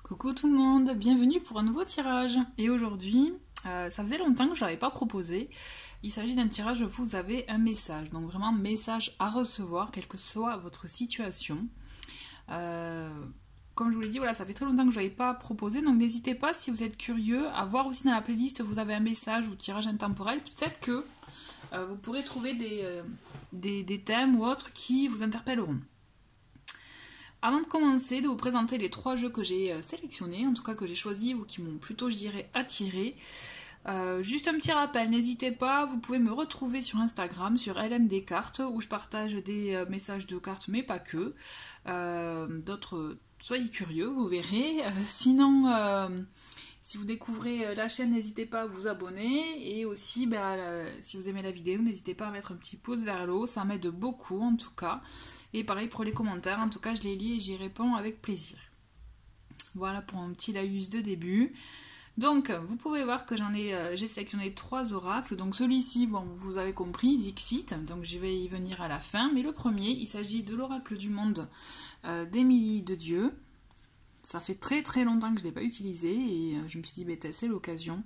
Coucou tout le monde, bienvenue pour un nouveau tirage. Et aujourd'hui, ça faisait longtemps que je ne l'avais pas proposé. Il s'agit d'un tirage où vous avez un message, donc vraiment message à recevoir, quelle que soit votre situation. Comme je vous l'ai dit, voilà, ça fait très longtemps que je ne l'avais pas proposé, donc n'hésitez pas si vous êtes curieux à voir aussi dans la playlist, vous avez un message ou tirage intemporel, peut-être que vous pourrez trouver des thèmes ou autres qui vous interpelleront. Avant de commencer, de vous présenter les 3 jeux que j'ai sélectionnés, en tout cas que j'ai choisis ou qui m'ont plutôt, je dirais, attiré. Juste un petit rappel, n'hésitez pas, vous pouvez me retrouver sur Instagram, sur LMD Cartes, où je partage des messages de cartes, mais pas que. D'autres, soyez curieux, vous verrez. Sinon, si vous découvrez la chaîne, n'hésitez pas à vous abonner. Et aussi, si vous aimez la vidéo, n'hésitez pas à mettre un petit pouce vers le haut, ça m'aide beaucoup en tout cas. Et pareil pour les commentaires, en tout cas je les lis et j'y réponds avec plaisir. Voilà pour un petit laïus de début. Donc vous pouvez voir que j'ai sélectionné 3 oracles. Donc celui-ci, bon, vous avez compris, Dixit, donc je vais y venir à la fin. Mais le premier, il s'agit de l'oracle du monde d'Émilie de Dieu. Ça fait très très longtemps que je ne l'ai pas utilisé et je me suis dit, c'est l'occasion.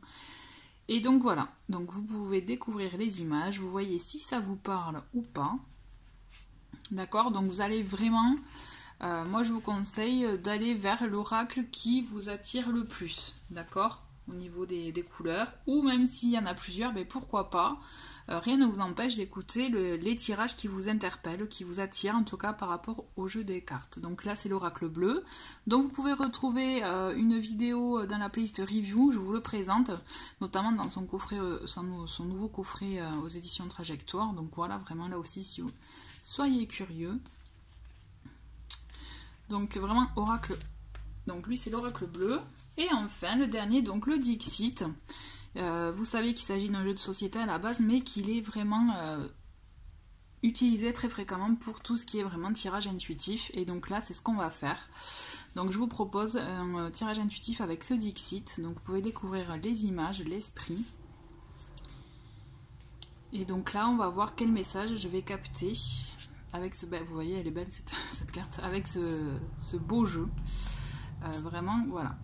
Et donc voilà, donc vous pouvez découvrir les images, vous voyez si ça vous parle ou pas. D'accord, donc vous allez vraiment, moi je vous conseille d'aller vers l'oracle qui vous attire le plus, d'accord, au niveau des couleurs, ou même s'il y en a plusieurs, pourquoi pas, rien ne vous empêche d'écouter les tirages qui vous interpellent, qui vous attirent, en tout cas par rapport au jeu des cartes. Donc là c'est l'oracle bleu, donc vous pouvez retrouver une vidéo dans la playlist review, je vous le présente, notamment dans son coffret, son nouveau coffret aux éditions Trajectoire, donc voilà, vraiment là aussi si vous... Soyez curieux. Donc vraiment oracle. Donc lui c'est l'oracle bleu. Et enfin le dernier, donc le Dixit. Vous savez qu'il s'agit d'un jeu de société à la base, mais qu'il est vraiment utilisé très fréquemment pour tout ce qui est vraiment tirage intuitif. Et donc là c'est ce qu'on va faire. Donc je vous propose un tirage intuitif avec ce Dixit. Donc vous pouvez découvrir les images, l'esprit. Et donc là, on va voir quel message je vais capter avec ce... vous voyez, elle est belle cette carte, avec ce beau jeu. Vraiment, voilà.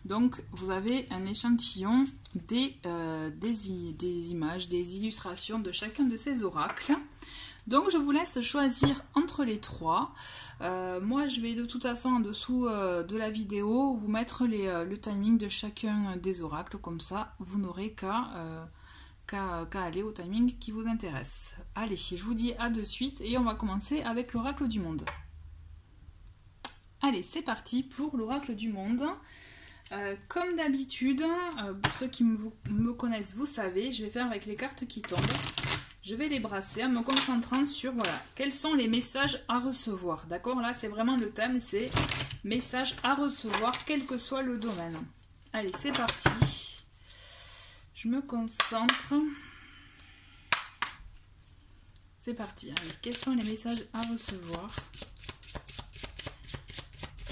Donc, vous avez un échantillon des images, des illustrations de chacun de ces oracles. Donc, je vous laisse choisir entre les 3. Moi, je vais de toute façon en dessous de la vidéo vous mettre le timing de chacun des oracles. Comme ça, vous n'aurez qu'à aller au timing qui vous intéresse. Allez, je vous dis à de suite et on va commencer avec l'oracle du monde. Allez, c'est parti pour l'oracle du monde. Comme d'habitude, pour ceux qui me connaissent, vous savez, je vais faire avec les cartes qui tombent. Je vais les brasser en me concentrant sur, voilà, quels sont les messages à recevoir. D'accord, là, c'est vraiment le thème, c'est messages à recevoir, quel que soit le domaine. Allez, c'est parti. Je me concentre. C'est parti. Allez, quels sont les messages à recevoir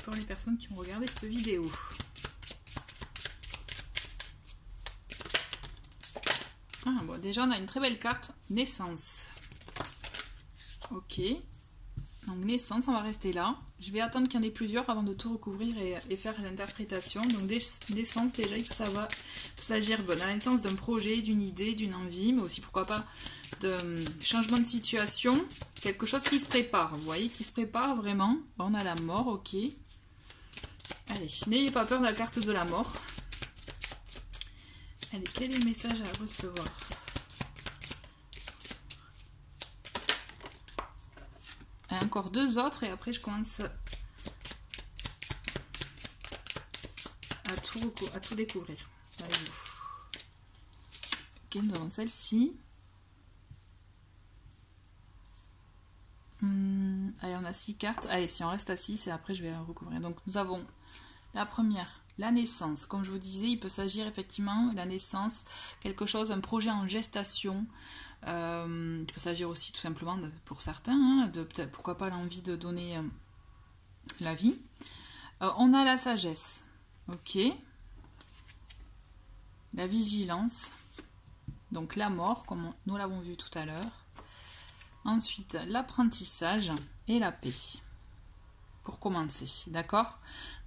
pour les personnes qui ont regardé cette vidéo? Ah bon, déjà on a une très belle carte, naissance. Ok. Donc naissance, on va rester là. Je vais attendre qu'il y en ait plusieurs avant de tout recouvrir et faire l'interprétation. Donc naissance, déjà il peut s'agir de la naissance d'un projet, d'une idée, d'une envie, mais aussi pourquoi pas de changement de situation, quelque chose qui se prépare. Vous voyez, qui se prépare vraiment. Bon, on a la mort, ok. Allez, n'ayez pas peur de la carte de la mort. Allez, quel est le message à recevoir ? Encore 2 autres et après je commence à tout découvrir. Ok, nous avons celle-ci. Allez, on a 6 cartes. Allez, si on reste à 6 et après je vais recouvrir. Donc nous avons la première, la naissance. Comme je vous disais, il peut s'agir effectivement de la naissance, quelque chose, un projet en gestation. Il peut s'agir aussi tout simplement, pour certains, de peut-être pourquoi pas l'envie de donner la vie. On a la sagesse, ok. La vigilance, donc la mort, comme nous l'avons vu tout à l'heure. Ensuite, l'apprentissage et la paix. pour commencer, d'accord?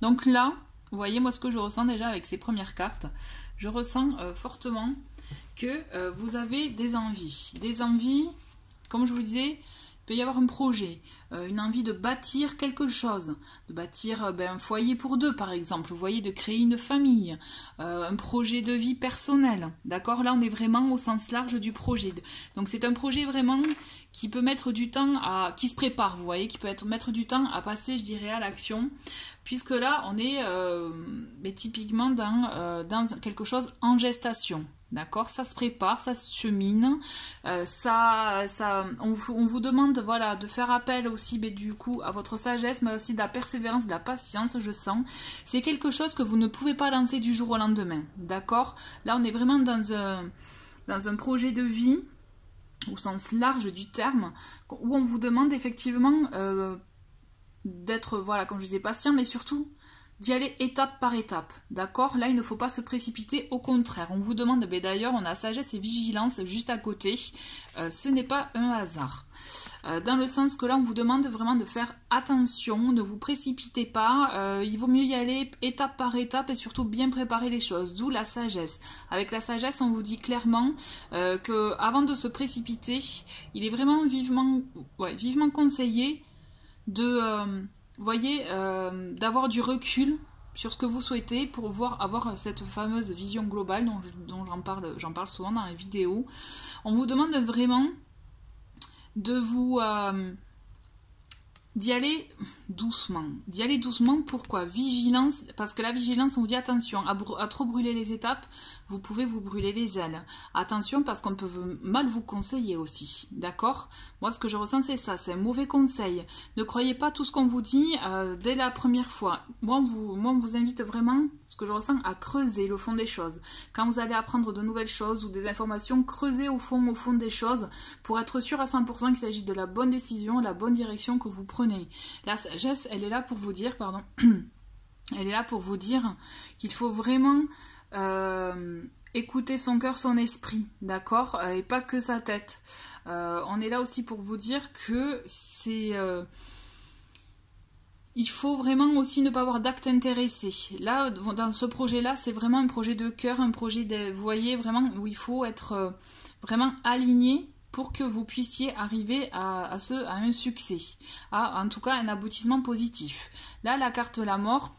Donc là, vous voyez, moi ce que je ressens déjà avec ces premières cartes, je ressens fortement que vous avez des envies, comme je vous disais, il peut y avoir un projet, une envie de bâtir quelque chose, de bâtir un foyer pour deux par exemple, vous voyez, de créer une famille, un projet de vie personnelle, d'accord? Là on est vraiment au sens large du projet, donc c'est un projet vraiment qui peut mettre du temps qui se prépare, vous voyez, qui peut mettre du temps à passer, je dirais, à l'action, puisque là on est typiquement dans quelque chose en gestation. D'accord, ça se prépare, ça se chemine, on vous demande, voilà, de faire appel aussi, mais du coup, à votre sagesse, mais aussi de la persévérance, de la patience, je sens. C'est quelque chose que vous ne pouvez pas lancer du jour au lendemain, d'accord? Là, on est vraiment dans un projet de vie, au sens large du terme, où on vous demande effectivement d'être, voilà, comme je disais, patient, mais surtout d'y aller étape par étape, d'accord? Là, il ne faut pas se précipiter, au contraire. On vous demande, mais d'ailleurs, on a sagesse et vigilance juste à côté. Ce n'est pas un hasard. Dans le sens que là, on vous demande vraiment de faire attention, ne vous précipitez pas. Il vaut mieux y aller étape par étape et surtout bien préparer les choses, d'où la sagesse. Avec la sagesse, on vous dit clairement que avant de se précipiter, il est vraiment vivement conseillé de... voyez, d'avoir du recul sur ce que vous souhaitez pour avoir cette fameuse vision globale dont j'en parle souvent dans les vidéos. On vous demande vraiment de vous d'y aller doucement. D'y aller doucement, pourquoi? Vigilance, parce que la vigilance, on vous dit attention, à trop brûler les étapes, vous pouvez vous brûler les ailes. Attention, parce qu'on peut mal vous conseiller aussi, d'accord? Moi, ce que je ressens, c'est ça, c'est un mauvais conseil. Ne croyez pas tout ce qu'on vous dit dès la première fois. Moi, on vous invite vraiment, ce que je ressens, à creuser le fond des choses. Quand vous allez apprendre de nouvelles choses ou des informations, creusez au fond des choses pour être sûr à 100% qu'il s'agit de la bonne décision, la bonne direction que vous prenez. La sagesse, elle est là pour vous dire, pardon, elle est là pour vous dire qu'il faut vraiment écouter son cœur, son esprit, d'accord, et pas que sa tête. On est là aussi pour vous dire que c'est... il faut vraiment aussi ne pas avoir d'acte intéressé. Là, dans ce projet-là, c'est vraiment un projet de cœur, un projet, vous voyez, vraiment, où il faut être vraiment aligné pour que vous puissiez arriver à un succès, en tout cas un aboutissement positif. Là, la carte la mort,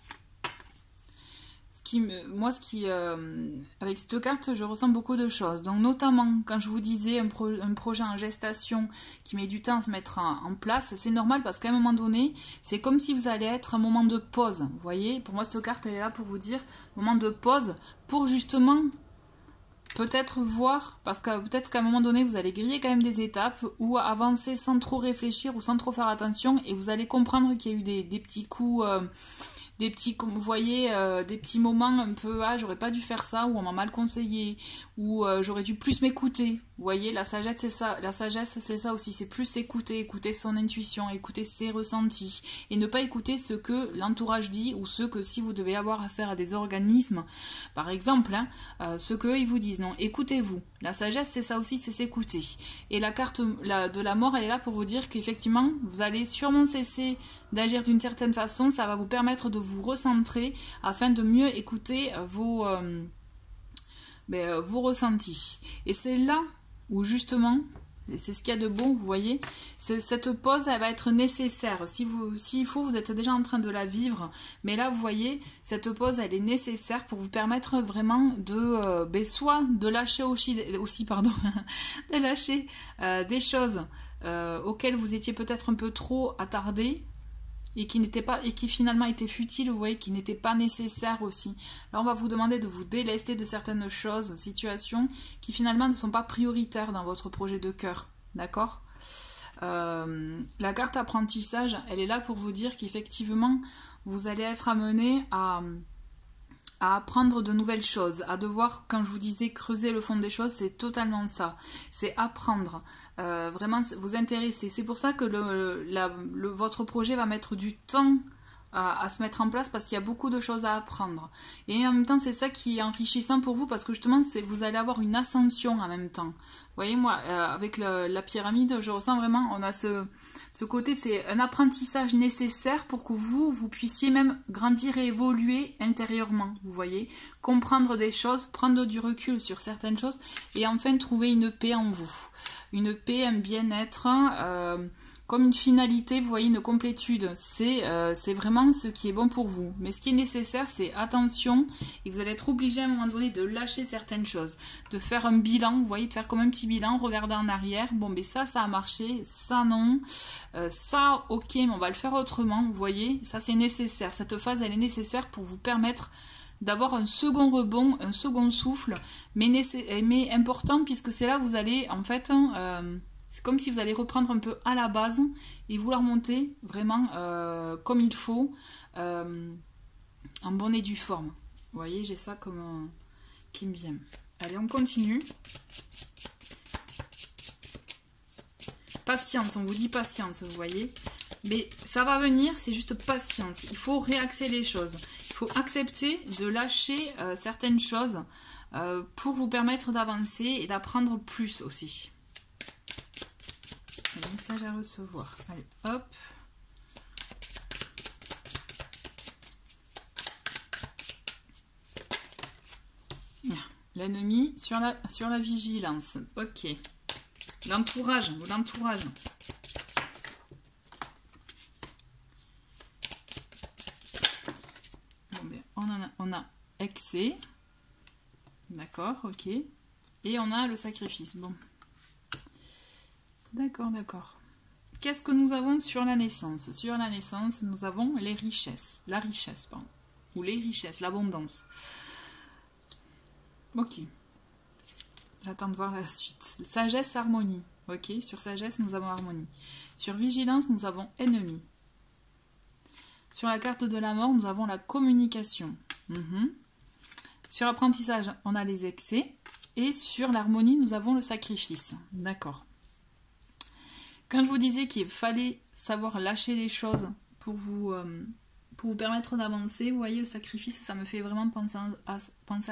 avec cette carte, je ressens beaucoup de choses. Donc notamment, quand je vous disais un projet en gestation qui met du temps à se mettre en place, c'est normal parce qu'à un moment donné, c'est comme si vous allez être un moment de pause. Vous voyez, pour moi, cette carte, elle est là pour vous dire moment de pause pour justement... peut-être voir, parce que peut-être qu'à un moment donné, vous allez griller quand même des étapes ou avancer sans trop réfléchir ou sans trop faire attention et vous allez comprendre qu'il y a eu des petits coups, vous voyez, des petits moments un peu, ah, j'aurais pas dû faire ça, ou on m'a mal conseillé, ou j'aurais dû plus m'écouter. Vous voyez, la sagesse, c'est ça. La sagesse, c'est ça aussi. C'est plus écouter son intuition, écouter ses ressentis. Et ne pas écouter ce que l'entourage dit ou ce que si vous devez avoir affaire à des organismes, par exemple, ce qu'eux, ils vous disent. Non, écoutez-vous. La sagesse, c'est ça aussi, c'est s'écouter. Et la carte de la mort, elle est là pour vous dire qu'effectivement, vous allez sûrement cesser d'agir d'une certaine façon. Ça va vous permettre de vous recentrer afin de mieux écouter vos ressentis. Et c'est là où justement, et c'est ce qu'il y a de bon, vous voyez, cette pause, elle va être nécessaire. S'il faut, vous êtes déjà en train de la vivre, mais là, vous voyez, cette pause, elle est nécessaire pour vous permettre vraiment de, soit de lâcher aussi de lâcher des choses auxquelles vous étiez peut-être un peu trop attardé, et qui finalement étaient futiles, vous voyez, qui n'étaient pas nécessaires aussi. Là, on va vous demander de vous délester de certaines choses, situations, qui finalement ne sont pas prioritaires dans votre projet de cœur, d'accord? La carte apprentissage, elle est là pour vous dire qu'effectivement, vous allez être amené à apprendre de nouvelles choses, à devoir, quand je vous disais creuser le fond des choses, c'est totalement ça. C'est apprendre, vraiment vous intéresser. C'est pour ça que votre projet va mettre du temps à se mettre en place parce qu'il y a beaucoup de choses à apprendre. Et en même temps, c'est ça qui est enrichissant pour vous parce que justement, vous allez avoir une ascension en même temps. Vous voyez, moi, avec la pyramide, je ressens vraiment, on a ce côté, c'est un apprentissage nécessaire pour que vous puissiez même grandir et évoluer intérieurement, vous voyez, comprendre des choses, prendre du recul sur certaines choses et enfin trouver une paix en vous. Une paix, un bien-être, comme une finalité, vous voyez, une complétude. C'est vraiment ce qui est bon pour vous. Mais ce qui est nécessaire, c'est attention, et vous allez être obligé à un moment donné de lâcher certaines choses, de faire un bilan, vous voyez, de faire comme un petit bilan, regarder en arrière, bon, mais ça a marché, ça non, ça, ok, mais on va le faire autrement, vous voyez, ça c'est nécessaire. Cette phase, elle est nécessaire pour vous permettre d'avoir un second rebond, un second souffle, mais important, puisque c'est là où vous allez, en fait, c'est comme si vous allez reprendre un peu à la base et vouloir monter vraiment comme il faut, en bonne et due forme. Vous voyez, j'ai ça comme qui me vient. Allez, on continue. Patience, on vous dit patience, vous voyez. Mais ça va venir, c'est juste patience. Il faut réaxer les choses. Il faut accepter de lâcher certaines choses pour vous permettre d'avancer et d'apprendre plus aussi. Un message à recevoir. Allez, hop. L'ennemi sur la vigilance. Ok. L'entourage. Bon, ben, on a excès. D'accord, ok. Et on a le sacrifice. Bon. D'accord. Qu'est-ce que nous avons sur la naissance? Sur la naissance, nous avons les richesses. La richesse, pardon. Ou les richesses, l'abondance. Ok. J'attends de voir la suite. Sagesse, harmonie. Ok. Sur sagesse, nous avons harmonie. Sur vigilance, nous avons ennemi. Sur la carte de la mort, nous avons la communication. Sur apprentissage, on a les excès. Et sur l'harmonie, nous avons le sacrifice. D'accord. Quand je vous disais qu'il fallait savoir lâcher les choses pour vous permettre d'avancer, vous voyez, le sacrifice, ça me fait vraiment penser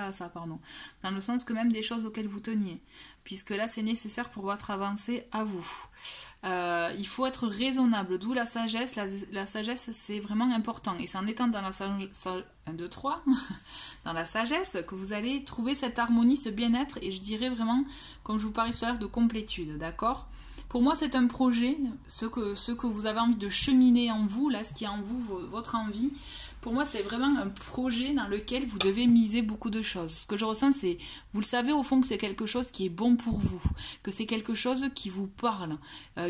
à ça, pardon. Dans le sens que même des choses auxquelles vous teniez, puisque là, c'est nécessaire pour votre avancée à vous. Il faut être raisonnable, d'où la sagesse. La sagesse, c'est vraiment important. Et c'est en étant dans la sagesse, 1, 2, 3, dans la sagesse, que vous allez trouver cette harmonie, ce bien-être, et je dirais vraiment, comme je vous parlais tout à l'heure, de complétude, d'accord ? Pour moi, c'est un projet, ce que vous avez envie de cheminer en vous, là, ce qui est en vous, votre envie. Pour moi, c'est vraiment un projet dans lequel vous devez miser beaucoup de choses. Ce que je ressens, c'est, vous le savez au fond, que c'est quelque chose qui est bon pour vous, que c'est quelque chose qui vous parle,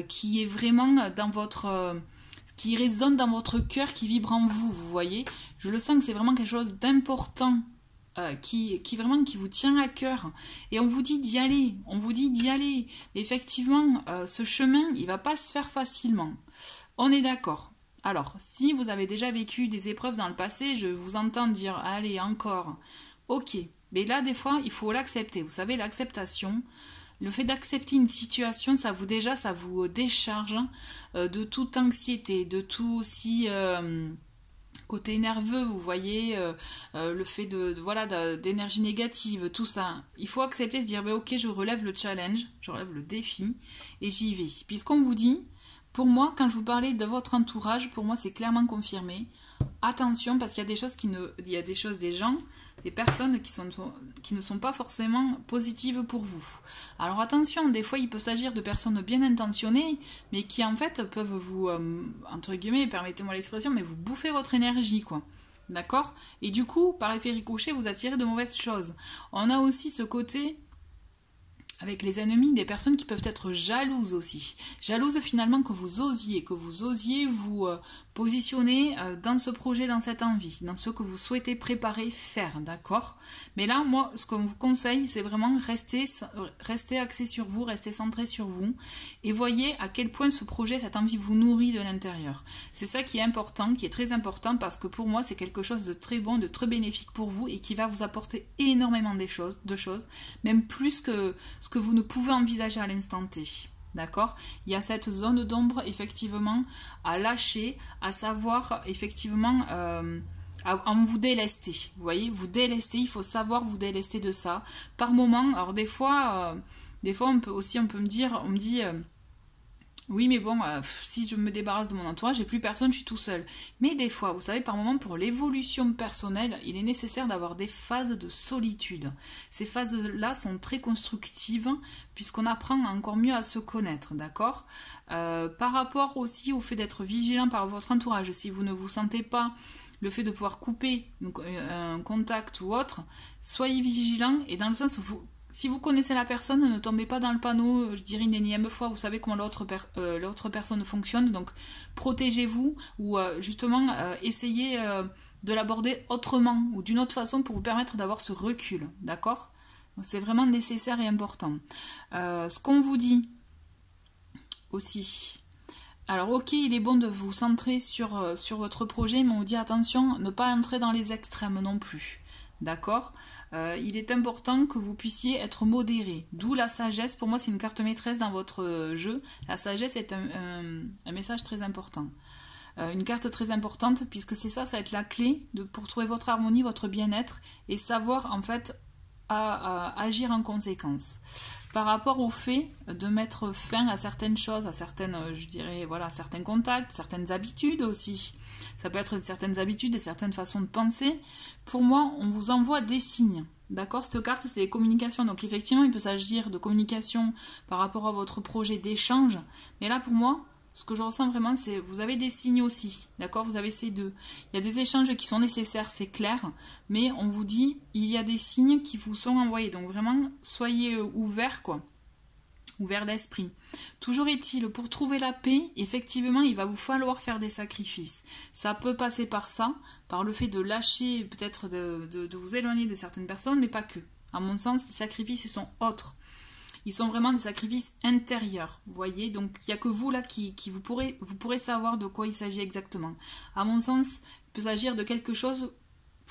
qui est vraiment dans votre... qui résonne dans votre cœur, qui vibre en vous, vous voyez. Je le sens que c'est vraiment quelque chose d'important. Qui vous tient à cœur, et on vous dit d'y aller, effectivement, ce chemin, il va pas se faire facilement, on est d'accord. Alors, si vous avez déjà vécu des épreuves dans le passé, je vous entends dire, allez, encore, ok, mais là, des fois, il faut l'accepter, vous savez, l'acceptation, le fait d'accepter une situation, ça vous décharge de toute anxiété, de tout aussi... côté nerveux, vous voyez, le fait d'énergie négative, tout ça. Il faut accepter, se dire, bah, ok, je relève le challenge, je relève le défi, et j'y vais. Puisqu'on vous dit, pour moi, quand je vous parlais de votre entourage, pour moi, c'est clairement confirmé. Attention, parce qu'il y a des gens, des personnes qui ne sont pas forcément positives pour vous. Alors attention, des fois il peut s'agir de personnes bien intentionnées, mais qui en fait peuvent vous, entre guillemets, permettez-moi l'expression, mais vous bouffer votre énergie, quoi. D'accord? Et du coup, par effet ricochet, vous attirez de mauvaises choses. On a aussi ce côté... avec les ennemis, des personnes qui peuvent être jalouses aussi. Jalouses finalement que vous osiez vous positionner dans ce projet, dans cette envie, dans ce que vous souhaitez préparer, faire, d'accord? Mais là, moi, ce qu'on vous conseille, c'est vraiment rester axé sur vous, rester centré sur vous, et voyez à quel point ce projet, cette envie vous nourrit de l'intérieur. C'est ça qui est important, qui est très important, parce que pour moi, c'est quelque chose de très bon, de très bénéfique pour vous, et qui va vous apporter énormément de choses, même plus que ce que vous ne pouvez envisager à l'instant T. d'accord? Il y a cette zone d'ombre, effectivement, à lâcher, à savoir, effectivement, à vous délester. Vous voyez, vous délester, il faut savoir vous délester de ça. Par moment, alors des fois on peut me dire, on me dit... oui, mais bon, si je me débarrasse de mon entourage, j'ai plus personne, je suis tout seul. Mais des fois, vous savez, par moment, pour l'évolution personnelle, il est nécessaire d'avoir des phases de solitude. Ces phases-là sont très constructives, puisqu'on apprend encore mieux à se connaître, d'accord? Par rapport aussi au fait d'être vigilant par votre entourage, si vous ne vous sentez pas le fait de pouvoir couper donc, un contact ou autre, soyez vigilant, et dans le sens où si vous connaissez la personne, ne tombez pas dans le panneau, je dirais une énième fois, vous savez comment l'autre personne fonctionne, donc protégez-vous ou justement essayez de l'aborder autrement ou d'une autre façon pour vous permettre d'avoir ce recul, d'accord? C'est vraiment nécessaire et important. Ce qu'on vous dit aussi, alors ok, il est bon de vous centrer sur votre projet, mais on vous dit attention, ne pas entrer dans les extrêmes non plus, d'accord? Il est important que vous puissiez être modéré. D'où la sagesse. Pour moi, c'est une carte maîtresse dans votre jeu. La sagesse est un message très important. Une carte très importante, puisque c'est ça, ça va être la clé pour trouver votre harmonie, votre bien-être, et savoir, en fait, à agir en conséquence. Par rapport au fait de mettre fin à certaines choses, à certaines, je dirais, voilà, certains contacts, certaines habitudes aussi. Ça peut être certaines habitudes et certaines façons de penser. Pour moi, on vous envoie des signes. D'accord? Cette carte, c'est les communications. Donc effectivement, il peut s'agir de communication par rapport à votre projet d'échange. Mais là, pour moi, ce que je ressens vraiment, c'est vous avez des signes aussi, d'accord? Vous avez ces deux. Il y a des échanges qui sont nécessaires, c'est clair, mais on vous dit, il y a des signes qui vous sont envoyés. Donc vraiment, soyez ouverts, quoi. Ouverts d'esprit. Toujours est-il, pour trouver la paix, effectivement, il va vous falloir faire des sacrifices. Ça peut passer par ça, par le fait de lâcher, peut-être de vous éloigner de certaines personnes, mais pas que. À mon sens, les sacrifices, ils sont autres. Ils sont vraiment des sacrifices intérieurs, vous voyez. Donc, il n'y a que vous, là, qui vous pourrez savoir de quoi il s'agit exactement. À mon sens, il peut s'agir de quelque chose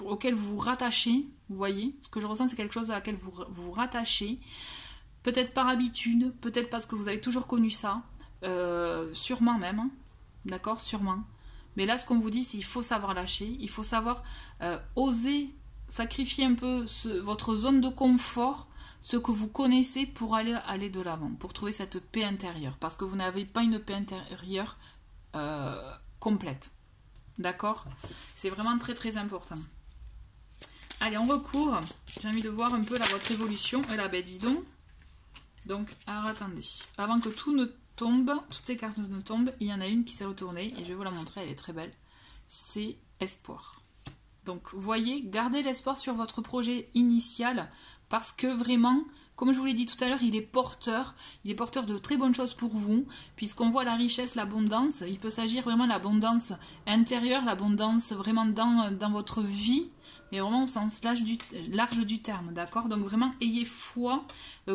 auquel vous vous rattachez, vous voyez. Ce que je ressens, c'est quelque chose à laquelle vous vous rattachez. Peut-être par habitude, peut-être parce que vous avez toujours connu ça. Sûrement même, hein. D'accord, sûrement. Mais là, ce qu'on vous dit, c'est qu'il faut savoir lâcher. Il faut savoir oser sacrifier un peu votre zone de confort, ce que vous connaissez pour aller de l'avant, pour trouver cette paix intérieure, parce que vous n'avez pas une paix intérieure complète. D'accord? C'est vraiment très très important. Allez, on recourt. J'ai envie de voir un peu là, votre évolution. Et là, ben dis donc. Donc, alors attendez. Avant que tout ne tombe, toutes ces cartes ne tombent, il y en a une qui s'est retournée, et je vais vous la montrer, elle est très belle. C'est espoir. Donc, vous voyez, gardez l'espoir sur votre projet initial, parce que vraiment, comme je vous l'ai dit tout à l'heure, il est porteur de très bonnes choses pour vous, puisqu'on voit la richesse, l'abondance. Il peut s'agir vraiment de l'abondance intérieure, l'abondance vraiment dans votre vie, mais vraiment au sens large du terme, d'accord? Donc vraiment, ayez foi,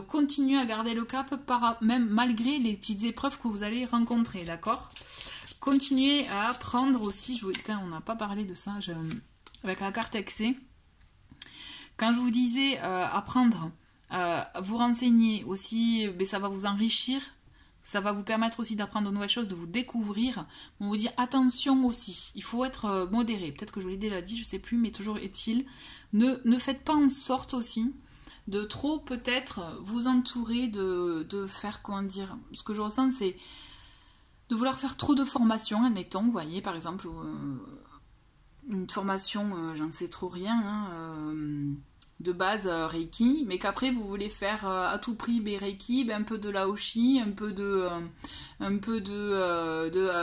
continuez à garder le cap, même malgré les petites épreuves que vous allez rencontrer, d'accord? Continuez à apprendre aussi, on n'a pas parlé de ça, avec la carte excès. Quand je vous disais apprendre, vous renseigner aussi, ça va vous enrichir, ça va vous permettre aussi d'apprendre de nouvelles choses, de vous découvrir. On vous dit attention aussi, il faut être modéré. Peut-être que je vous l'ai déjà dit, je ne sais plus, mais toujours est-il. Ne faites pas en sorte aussi de trop peut-être vous entourer de faire, comment dire, ce que je ressens c'est de vouloir faire trop de formations, admettons, vous voyez, par exemple... une formation, j'en sais trop rien, hein, de base Reiki, mais qu'après vous voulez faire à tout prix Reiki, un peu de Laoshi, un peu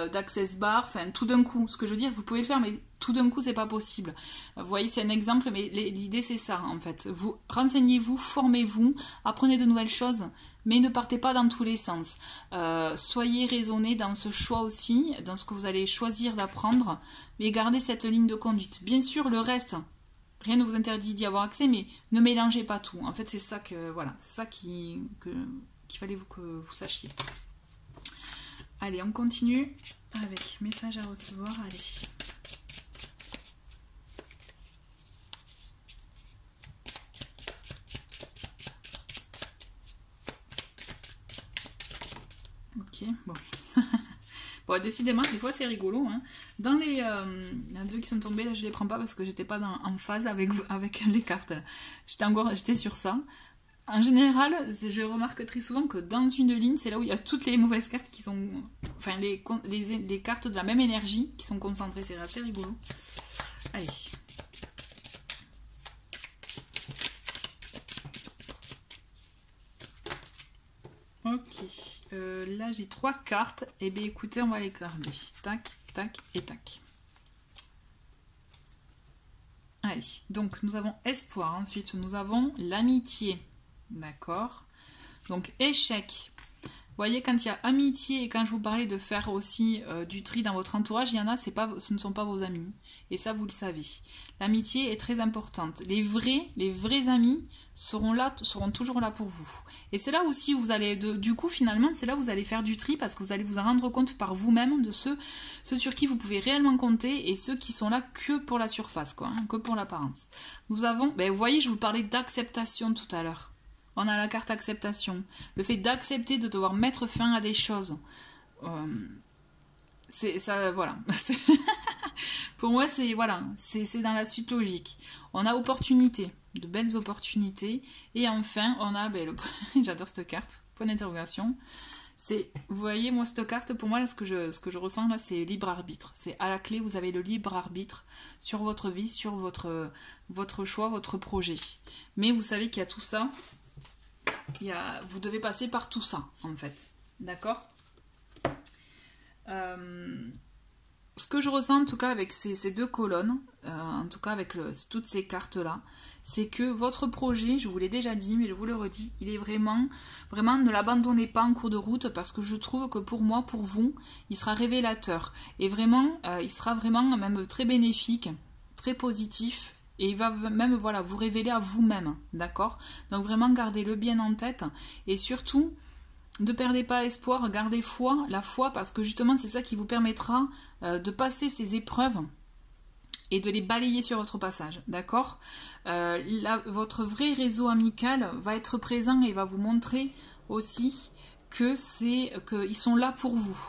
d'Access Bar, enfin tout d'un coup. Ce que je veux dire, vous pouvez le faire, mais tout d'un coup c'est pas possible. Vous voyez, c'est un exemple, mais l'idée c'est ça en fait. Vous renseignez-vous, formez-vous, apprenez de nouvelles choses, mais ne partez pas dans tous les sens. Soyez raisonnés dans ce choix aussi, dans ce que vous allez choisir d'apprendre, mais gardez cette ligne de conduite. Bien sûr, le reste, rien ne vous interdit d'y avoir accès, mais ne mélangez pas tout. En fait, c'est ça que voilà, c'est ça qu'il fallait que vous sachiez. Allez, on continue avec message à recevoir. Allez. Ok, bon. Bon, décidément, des fois c'est rigolo. Hein. Dans les deux qui sont tombés, là je les prends pas parce que j'étais pas en phase avec les cartes. J'étais sur ça. En général, je remarque très souvent que dans une ligne, c'est là où il y a toutes les mauvaises cartes qui sont... Enfin, les cartes de la même énergie qui sont concentrées. C'est assez rigolo. Allez. Ok. Là, j'ai 3 cartes. Eh bien, écoutez, on va les garder. Tac, tac et tac. Allez. Donc, nous avons espoir. Ensuite, nous avons l'amitié. D'accord. Donc échec. Vous voyez, quand il y a amitié et quand je vous parlais de faire aussi du tri dans votre entourage, il y en a, ce ne sont pas vos amis. Et ça, vous le savez. L'amitié est très importante. Les vrais amis seront toujours là pour vous. Et c'est là aussi où vous allez, du coup, finalement, c'est là où vous allez faire du tri parce que vous allez vous en rendre compte par vous-même de ceux sur qui vous pouvez réellement compter et ceux qui sont là que pour la surface, quoi, hein, que pour l'apparence. Nous avons, ben, vous voyez, je vous parlais d'acceptation tout à l'heure. On a la carte acceptation. Le fait d'accepter de devoir mettre fin à des choses. C'est ça, voilà. Pour moi, c'est voilà, c'est dans la suite logique. On a opportunité, de belles opportunités. Et enfin, on a, ben, j'adore cette carte, point d'interrogation. Vous voyez, moi, cette carte, pour moi, là, ce que je ressens, là, c'est libre arbitre. C'est à la clé, vous avez le libre arbitre sur votre vie, sur votre choix, votre projet. Mais vous savez qu'il y a tout ça. Vous devez passer par tout ça, en fait. D'accord. Ce que je ressens, en tout cas, avec ces deux colonnes, en tout cas avec toutes ces cartes-là, c'est que votre projet, je vous l'ai déjà dit, mais je vous le redis, il est vraiment, ne l'abandonnez pas en cours de route, parce que je trouve que pour moi, pour vous, il sera révélateur. Et vraiment, il sera vraiment même très bénéfique, très positif, et il va même, voilà, vous révéler à vous-même, d'accord? Donc vraiment, gardez-le bien en tête, et surtout, ne perdez pas espoir, gardez foi, la foi, parce que justement, c'est ça qui vous permettra de passer ces épreuves et de les balayer sur votre passage, d'accord? Votre vrai réseau amical va être présent et va vous montrer aussi qu'ils sont là pour vous,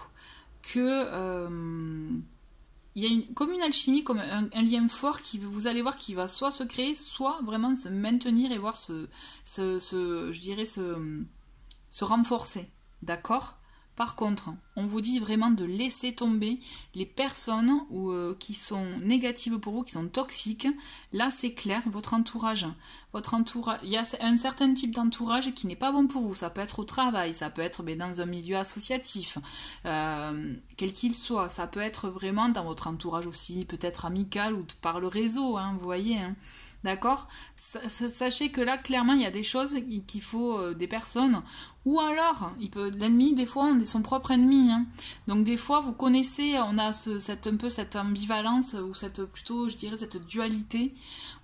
il y a comme une alchimie, comme un lien fort qui, vous allez voir, qui va soit se créer, soit vraiment se maintenir et voir je dirais, se renforcer, d'accord? Par contre, on vous dit vraiment de laisser tomber les personnes qui sont négatives pour vous, qui sont toxiques. Là, c'est clair, votre entourage, il y a un certain type d'entourage qui n'est pas bon pour vous. Ça peut être au travail, ça peut être dans un milieu associatif, quel qu'il soit. Ça peut être vraiment dans votre entourage aussi, peut-être amical ou par le réseau, hein, vous voyez, hein. D'accord? Sachez que là, clairement, il y a des choses qu'il faut, des personnes, ou alors, l'ennemi, des fois, on est son propre ennemi. Hein. Donc, des fois, vous connaissez, on a un peu cette ambivalence, ou plutôt, je dirais, cette dualité,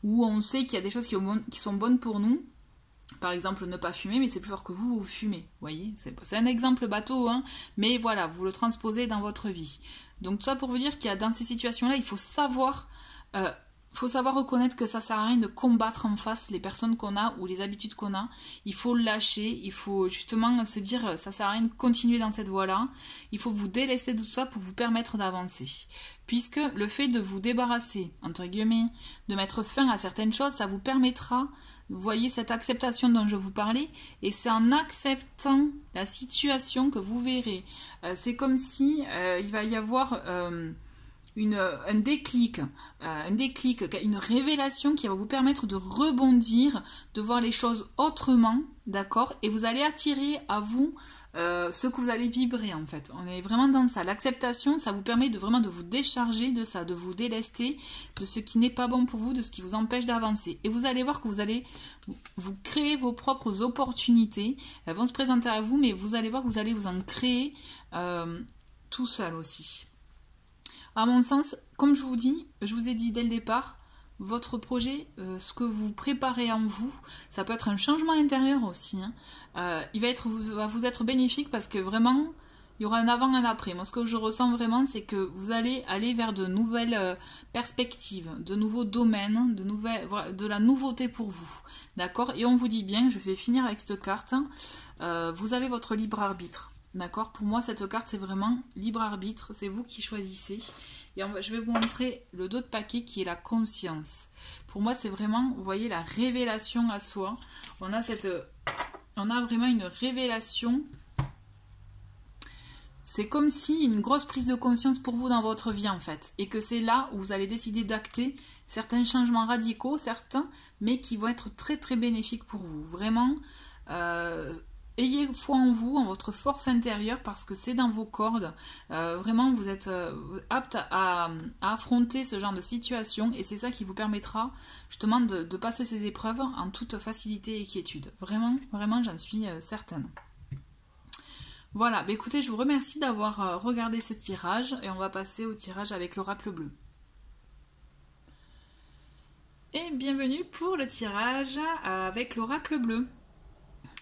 où on sait qu'il y a des choses qui sont bonnes pour nous. Par exemple, ne pas fumer, mais c'est plus fort que vous fumez. Vous voyez? C'est un exemple bateau, hein, mais voilà, vous le transposez dans votre vie. Donc, tout ça pour vous dire qu'il y a, dans ces situations-là, il faut savoir reconnaître que ça sert à rien de combattre en face les personnes qu'on a ou les habitudes qu'on a. Il faut lâcher, il faut justement se dire ça sert à rien de continuer dans cette voie-là. Il faut vous délester de tout ça pour vous permettre d'avancer. Puisque le fait de vous débarrasser, entre guillemets, de mettre fin à certaines choses, ça vous permettra, vous voyez cette acceptation dont je vous parlais, et c'est en acceptant la situation que vous verrez. C'est comme si il va y avoir... un déclic, une révélation qui va vous permettre de rebondir, de voir les choses autrement, d'accord? Et vous allez attirer à vous ce que vous allez vibrer, en fait. On est vraiment dans ça. L'acceptation, ça vous permet vraiment de vous décharger de ça, de vous délester de ce qui n'est pas bon pour vous, de ce qui vous empêche d'avancer. Et vous allez voir que vous allez vous créer vos propres opportunités. Elles vont se présenter à vous, mais vous allez voir que vous allez vous en créer tout seul aussi. À mon sens, comme je vous ai dit dès le départ, votre projet, ce que vous préparez en vous, ça peut être un changement intérieur aussi. Hein. Il va vous être bénéfique parce que vraiment, il y aura un avant et un après. Moi, ce que je ressens vraiment, c'est que vous allez aller vers de nouvelles perspectives, de nouveaux domaines, de la nouveauté pour vous. D'accord? Et on vous dit bien, je vais finir avec cette carte, vous avez votre libre arbitre. D'accord? Pour moi, cette carte, c'est vraiment libre arbitre. C'est vous qui choisissez. Et je vais vous montrer le dos de paquet qui est la conscience. Pour moi, c'est vraiment, vous voyez, la révélation à soi. On a vraiment une révélation. C'est comme si une grosse prise de conscience pour vous dans votre vie, en fait. Et que c'est là où vous allez décider d'acter certains changements radicaux, certains, mais qui vont être très, très bénéfiques pour vous. Vraiment, ayez foi en vous, en votre force intérieure, parce que c'est dans vos cordes. Vraiment, vous êtes apte à affronter ce genre de situation, et c'est ça qui vous permettra justement de passer ces épreuves en toute facilité et quiétude. Vraiment, vraiment, j'en suis certaine. Voilà, bah écoutez, je vous remercie d'avoir regardé ce tirage, et on va passer au tirage avec l'oracle bleu. Et bienvenue pour le tirage avec l'oracle bleu.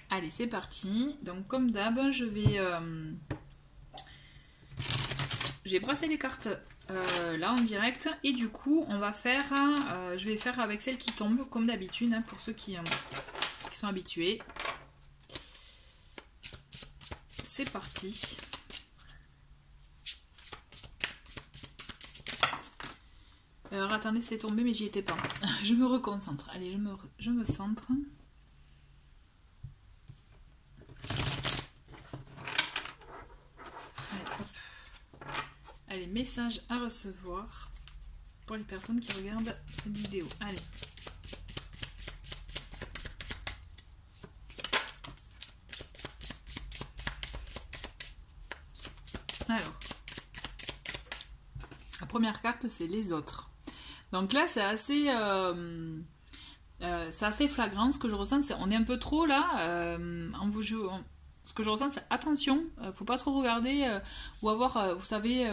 Allez, c'est parti. Donc, comme d'hab, je vais brasser les cartes là en direct. Et du coup, on va faire... je vais faire avec celles qui tombent, comme d'habitude, hein, pour ceux qui sont habitués. C'est parti. Alors, attendez, c'est tombé, mais j'y étais pas. Je me reconcentre. Allez, je me centre. Allez, message à recevoir pour les personnes qui regardent cette vidéo. Allez. Alors, la première carte, c'est les autres. Donc là, c'est assez flagrant. Ce que je ressens, c'est on est un peu trop là. Ce que je ressens, c'est attention. Faut pas trop regarder ou avoir, vous savez,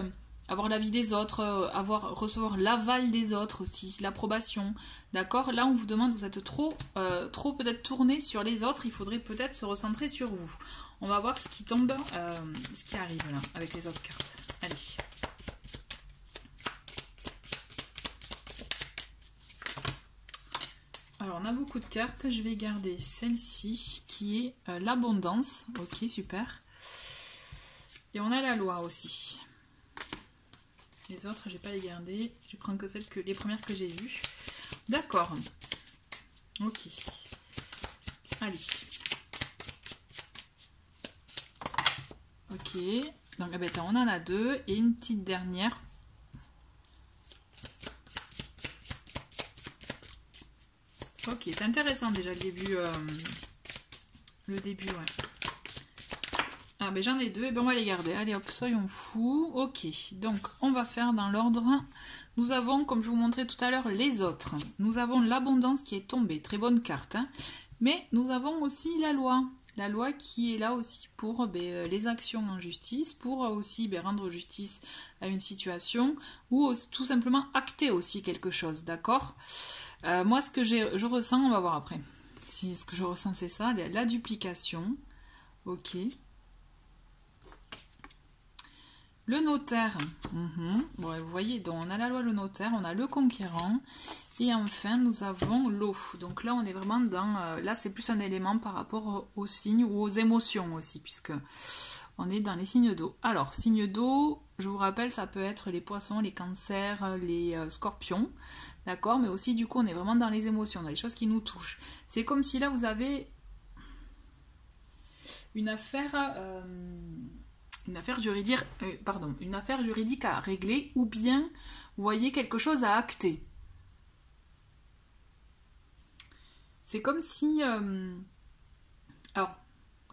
avoir l'avis des autres, recevoir l'aval des autres aussi, l'approbation. D'accord? Là, on vous demande, vous êtes trop peut-être tourné sur les autres. Il faudrait peut-être se recentrer sur vous. On va voir ce qui tombe, ce qui arrive là avec les autres cartes. Allez. Alors, on a beaucoup de cartes. Je vais garder celle-ci qui est l'abondance. Ok, super. Et on a la loi aussi. Les autres, je vais pas les garder. Je prends que les premières que j'ai vues. D'accord. Ok. Allez. Ok. Donc, eh ben, on en a deux. Et une petite dernière. Ok, c'est intéressant déjà le début. Ouais. Ah, ben j'en ai deux, et ben on va les garder. Allez hop, soyons fous. Ok, donc on va faire dans l'ordre. Nous avons, comme je vous montrais tout à l'heure, les autres. Nous avons l'abondance qui est tombée, très bonne carte. Hein. Mais nous avons aussi la loi. La loi qui est là aussi pour les actions en justice, pour aussi rendre justice à une situation, ou tout simplement acter aussi quelque chose, d'accord? Moi, ce que je ressens, on va voir après. Si ce que je ressens, c'est ça, la duplication. Ok. Le notaire. Bon, vous voyez, donc on a la loi, le notaire, on a le conquérant. Et enfin, nous avons l'eau. Donc là, on est vraiment dans... là, c'est plus un élément par rapport aux signes ou aux émotions aussi, puisque on est dans les signes d'eau. Alors, signes d'eau, je vous rappelle, ça peut être les poissons, les cancers, les scorpions, d'accord? Mais aussi, du coup, on est vraiment dans les émotions, dans les choses qui nous touchent. C'est comme si là, vous avez une affaire juridique à régler, ou bien, vous voyez, quelque chose à acter. C'est comme si... alors,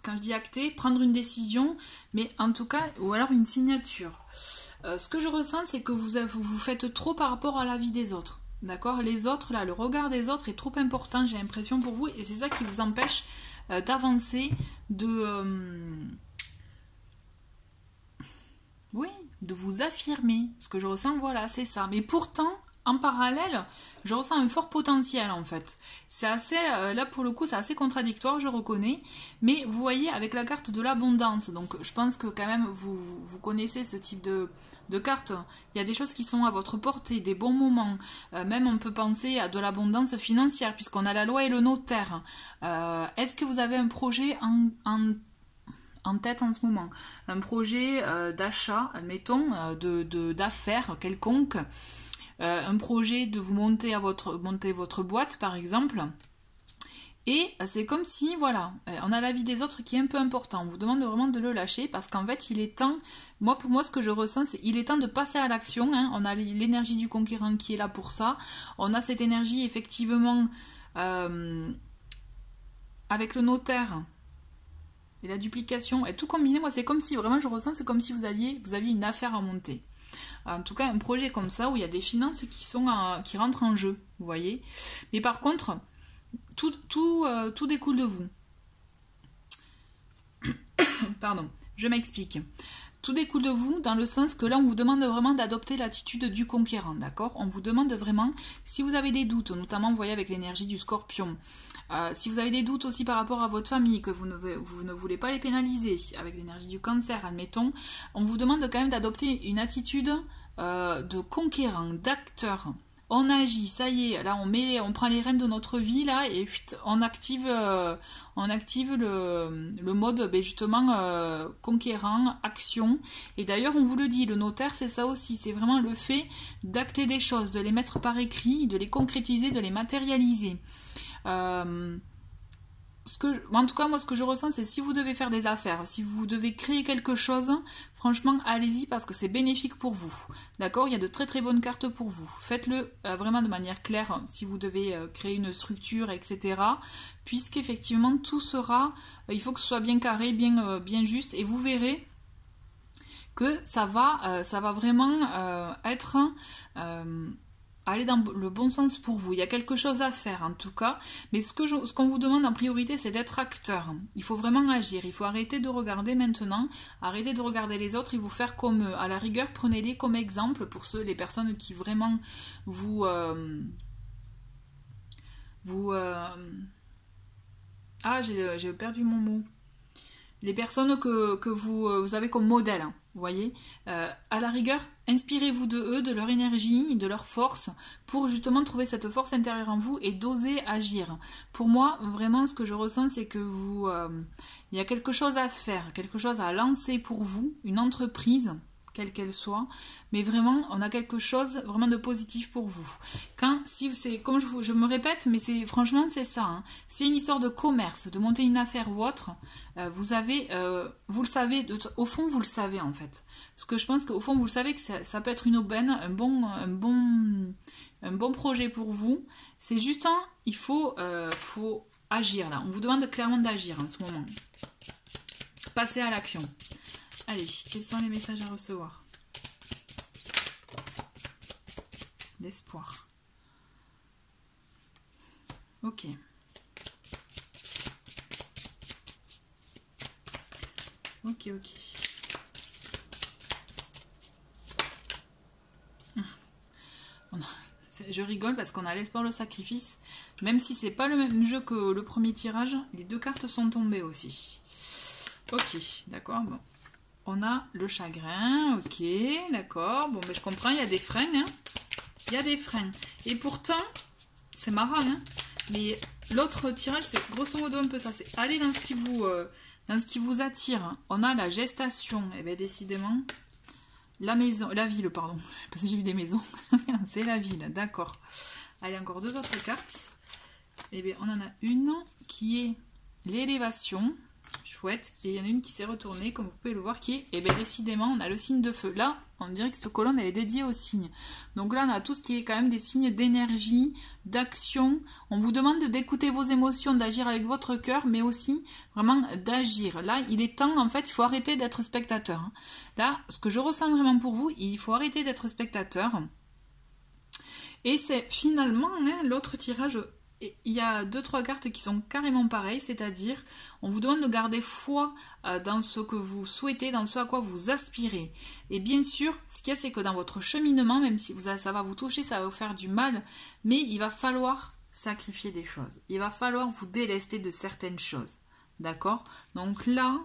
quand je dis acter, prendre une décision, mais en tout cas, ou alors une signature. Ce que je ressens, c'est que vous faites trop par rapport à la vie des autres. D'accord? Les autres, là, le regard des autres est trop important, j'ai l'impression, pour vous, et c'est ça qui vous empêche d'avancer, oui, de vous affirmer. Ce que je ressens, voilà, c'est ça. Mais pourtant... en parallèle, je ressens un fort potentiel en fait. C'est assez, là pour le coup, c'est assez contradictoire, je reconnais. Mais vous voyez, avec la carte de l'abondance, donc je pense que quand même vous connaissez ce type de carte. Il y a des choses qui sont à votre portée, des bons moments. Même on peut penser à de l'abondance financière, puisqu'on a la loi et le notaire. Est-ce que vous avez un projet en tête en ce moment. Un projet d'achat, admettons, d'affaires quelconque. Un projet de vous monter votre boîte, par exemple. Et c'est comme si, voilà, on a la vie des autres qui est un peu important. On vous demande vraiment de le lâcher parce qu'en fait, il est temps, pour moi, ce que je ressens, c'est il est temps de passer à l'action. Hein. On a l'énergie du conquérant qui est là pour ça. On a cette énergie, effectivement, avec le notaire et la duplication. Et tout combiné, moi, c'est comme si, vraiment, je ressens, c'est comme si vous aviez une affaire à monter. En tout cas, un projet comme ça où il y a des finances qui rentrent en jeu, vous voyez. Mais par contre... Tout découle de vous. Pardon, je m'explique. Tout découle de vous dans le sens que là, on vous demande vraiment d'adopter l'attitude du conquérant, d'accord? On vous demande vraiment, si vous avez des doutes, notamment, vous voyez, avec l'énergie du scorpion, si vous avez des doutes aussi par rapport à votre famille, que vous ne voulez pas les pénaliser, avec l'énergie du cancer, admettons, on vous demande quand même d'adopter une attitude de conquérant, d'acteur. On agit, ça y est, là on prend les rênes de notre vie là et on active le mode justement conquérant, action. Et d'ailleurs on vous le dit, le notaire c'est ça aussi, c'est vraiment le fait d'acter des choses, de les mettre par écrit, de les concrétiser, de les matérialiser. En tout cas, moi, ce que je ressens, c'est si vous devez faire des affaires, si vous devez créer quelque chose, franchement, allez-y parce que c'est bénéfique pour vous. D'accord? Il y a de très très bonnes cartes pour vous. Faites-le vraiment de manière claire si vous devez créer une structure, etc. Puisqu'effectivement, tout sera... il faut que ce soit bien carré, bien juste. Et vous verrez que ça va vraiment être... aller dans le bon sens pour vous. Il y a quelque chose à faire en tout cas, mais ce qu'on vous demande en priorité, c'est d'être acteur. Il faut vraiment agir, il faut arrêter de regarder maintenant, arrêter de regarder les autres et vous faire comme eux. À la rigueur, prenez-les comme exemple pour les personnes qui vraiment j'ai perdu mon mot. Les personnes que vous avez comme modèle, vous voyez, à la rigueur, inspirez-vous de eux, de leur énergie, de leur force, pour justement trouver cette force intérieure en vous et d'oser agir. Pour moi, vraiment, ce que je ressens, c'est que il y a quelque chose à faire, quelque chose à lancer pour vous, une entreprise, quelle qu'elle soit, mais vraiment, on a quelque chose vraiment de positif pour vous. Si c'est, comme je me répète, mais franchement, c'est ça. Hein. C'est une histoire de commerce, de monter une affaire ou autre. Vous le savez, au fond, vous le savez en fait. Parce que je pense qu'au fond, vous le savez que ça peut être une aubaine, un bon projet pour vous. C'est juste, il faut agir là. On vous demande clairement d'agir en ce moment. Passez à l'action. Allez, quels sont les messages à recevoir? L'espoir. Ok. Ok. Je rigole parce qu'on a l'espoir, le sacrifice. Même si c'est pas le même jeu que le premier tirage, les deux cartes sont tombées aussi. Ok, d'accord, bon. On a le chagrin, ok, d'accord. Bon, mais je comprends, il y a des freins, hein. Il y a des freins. Et pourtant, c'est marrant, hein. Mais l'autre tirage, c'est grosso modo un peu ça. C'est aller dans ce qui vous attire. On a la gestation. Et bien, décidément, la ville, pardon. Parce que j'ai vu des maisons. C'est la ville, d'accord. Allez, encore deux autres cartes. Et bien, on en a une qui est l'élévation. Chouette, et il y en a une qui s'est retournée, comme vous pouvez le voir, qui est, et bien décidément, on a le signe de feu. Là, on dirait que cette colonne, elle est dédiée aux signes. Donc là, on a tout ce qui est quand même des signes d'énergie, d'action. On vous demande d'écouter vos émotions, d'agir avec votre cœur, mais aussi vraiment d'agir. Là, il est temps, en fait, il faut arrêter d'être spectateur. Là, ce que je ressens vraiment pour vous, il faut arrêter d'être spectateur. Et c'est finalement, l'autre tirage... Il y a 2-3 cartes qui sont carrément pareilles, c'est-à-dire on vous demande de garder foi dans ce que vous souhaitez, dans ce à quoi vous aspirez. Et bien sûr, ce qu'il y a, c'est que dans votre cheminement, même si ça va vous toucher, ça va vous faire du mal, mais il va falloir sacrifier des choses. Il va falloir vous délester de certaines choses. D'accord? Donc là,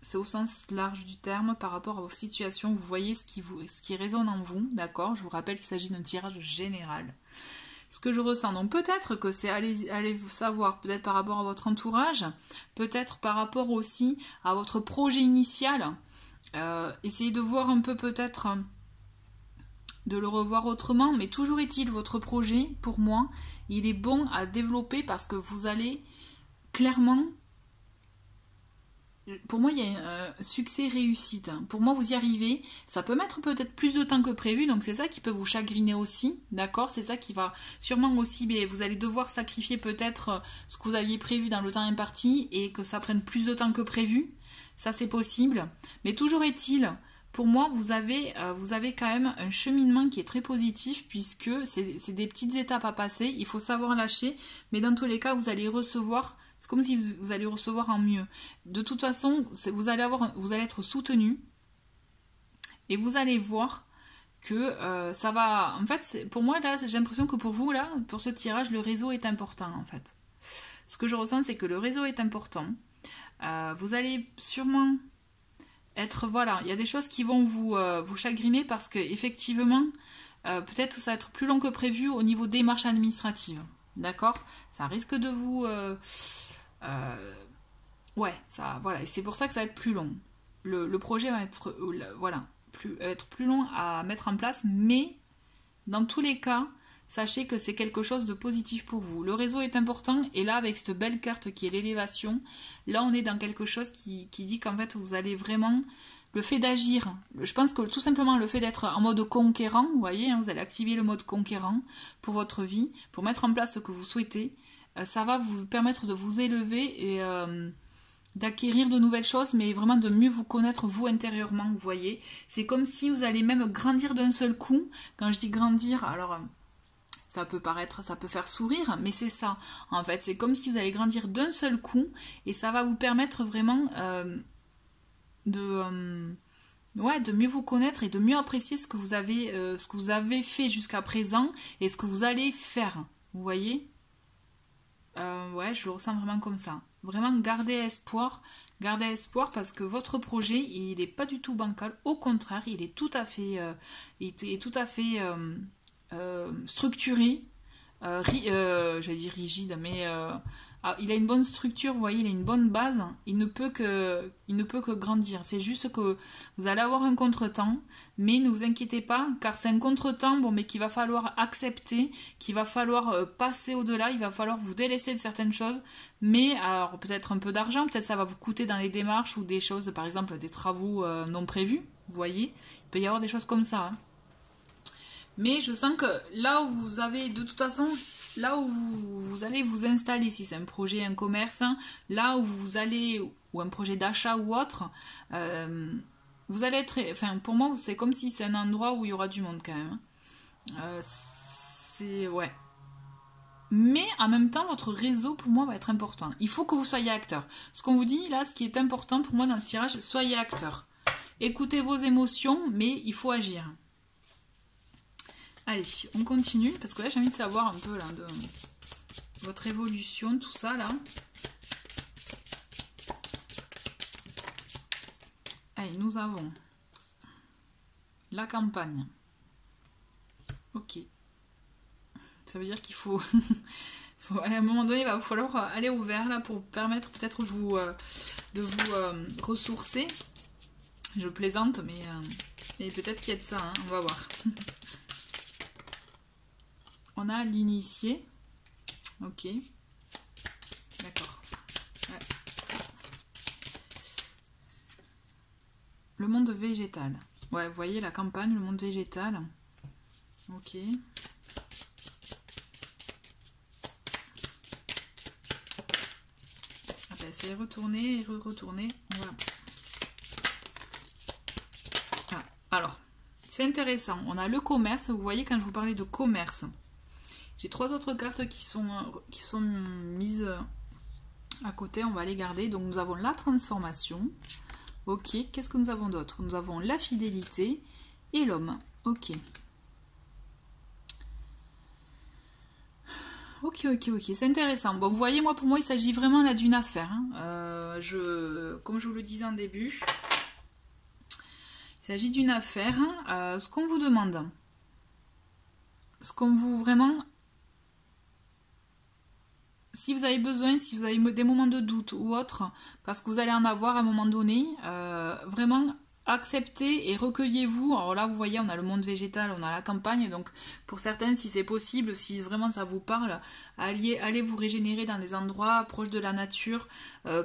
c'est au sens large du terme par rapport à vos situations. Vous voyez ce qui résonne en vous. D'accord? Je vous rappelle qu'il s'agit d'un tirage général. ce que je ressens. Donc peut-être que c'est, allez savoir, peut-être par rapport à votre entourage, peut-être par rapport aussi à votre projet initial. Essayez de voir un peu peut-être, de le revoir autrement, mais toujours est-il, votre projet, pour moi, il est bon à développer parce que vous allez clairement... Pour moi, il y a un succès réussite. Pour moi, vous y arrivez. Ça peut mettre peut-être plus de temps que prévu, donc c'est ça qui peut vous chagriner aussi, d'accord? C'est ça qui va sûrement aussi, mais vous allez devoir sacrifier peut-être ce que vous aviez prévu dans le temps imparti et que ça prenne plus de temps que prévu. Ça, c'est possible. Mais toujours est-il, pour moi, vous avez quand même un cheminement qui est très positif puisque c'est des petites étapes à passer. Il faut savoir lâcher, mais dans tous les cas, vous allez recevoir... C'est comme si vous allez recevoir en mieux. De toute façon, vous allez être soutenu et vous allez voir que ça va... En fait, pour moi, là, j'ai l'impression que pour vous, là, pour ce tirage, le réseau est important, en fait. Ce que je ressens, c'est que le réseau est important. Vous allez sûrement être... Voilà, il y a des choses qui vont vous chagriner parce que effectivement, peut-être que ça va être plus long que prévu au niveau des démarches administratives. D'accord? Ça risque de vous... ouais, ça, voilà. Et c'est pour ça que ça va être plus long. Le projet va être, être plus long à mettre en place, mais dans tous les cas, sachez que c'est quelque chose de positif pour vous. Le réseau est important, et là, avec cette belle carte qui est l'élévation, là, on est dans quelque chose qui dit qu'en fait, vous allez vraiment... Le fait d'agir, je pense que tout simplement le fait d'être en mode conquérant, vous voyez, hein, vous allez activer le mode conquérant pour votre vie, pour mettre en place ce que vous souhaitez, ça va vous permettre de vous élever et d'acquérir de nouvelles choses, mais vraiment de mieux vous connaître vous intérieurement, vous voyez. C'est comme si vous allez même grandir d'un seul coup. Quand je dis grandir, alors ça peut faire sourire, mais c'est ça. En fait, c'est comme si vous allez grandir d'un seul coup et ça va vous permettre vraiment de mieux vous connaître et de mieux apprécier ce que vous avez fait jusqu'à présent et ce que vous allez faire. Vous voyez? Ouais, je le ressens vraiment comme ça. Vraiment, gardez espoir parce que votre projet, il n'est pas du tout bancal. Au contraire, il est tout à fait, structuré. J'allais dire rigide, mais il a une bonne structure, vous voyez, il a une bonne base, il ne peut que grandir. C'est juste que vous allez avoir un contretemps, mais ne vous inquiétez pas, car c'est un contretemps, bon, mais qu'il va falloir accepter, qu'il va falloir passer au-delà, il va falloir vous délaisser de certaines choses, mais alors peut-être un peu d'argent, peut-être ça va vous coûter dans les démarches ou des choses, par exemple des travaux non prévus, vous voyez, il peut y avoir des choses comme ça, hein. Mais je sens que là où vous avez, de toute façon, là où vous allez vous installer, si c'est un projet, un commerce, hein, là où vous allez, ou un projet d'achat ou autre, vous allez être, enfin pour moi c'est comme si c'est un endroit où il y aura du monde quand même. Ouais. Mais en même temps, votre réseau pour moi va être important. Il faut que vous soyez acteur. Ce qu'on vous dit là, ce qui est important pour moi dans ce tirage, soyez acteur. Écoutez vos émotions, mais il faut agir. Allez, on continue, parce que là j'ai envie de savoir un peu là, de votre évolution, tout ça là. Allez, nous avons la campagne. Ok. Ça veut dire qu'il faut... à un moment donné, il va falloir aller au vert là pour permettre peut-être de vous ressourcer. Je plaisante, mais peut-être qu'il y a de ça, hein, on va voir. On a l'initié. Ok. D'accord. Ouais. Le monde végétal. Ouais, vous voyez la campagne, le monde végétal. Ok. Ah ben, c'est retourner et retourner. Voilà. Ah, alors, c'est intéressant. On a le commerce. Vous voyez quand je vous parlais de commerce. J'ai 3 autres cartes qui sont mises à côté, on va les garder. Donc nous avons la transformation. Ok, qu'est-ce que nous avons d'autre? Nous avons la fidélité et l'homme. Ok. Ok, c'est intéressant. Bon, vous voyez, pour moi, il s'agit vraiment là d'une affaire. Hein. Comme je vous le disais en début, il s'agit d'une affaire. Ce qu'on vous demande, ce qu'on vous vraiment... si vous avez besoin, si vous avez des moments de doute ou autre, parce que vous allez en avoir à un moment donné, vraiment acceptez et recueillez-vous. Alors là, vous voyez, on a le monde végétal, on a la campagne, donc pour certaines, si c'est possible, si vraiment ça vous parle, allez vous régénérer dans des endroits proches de la nature,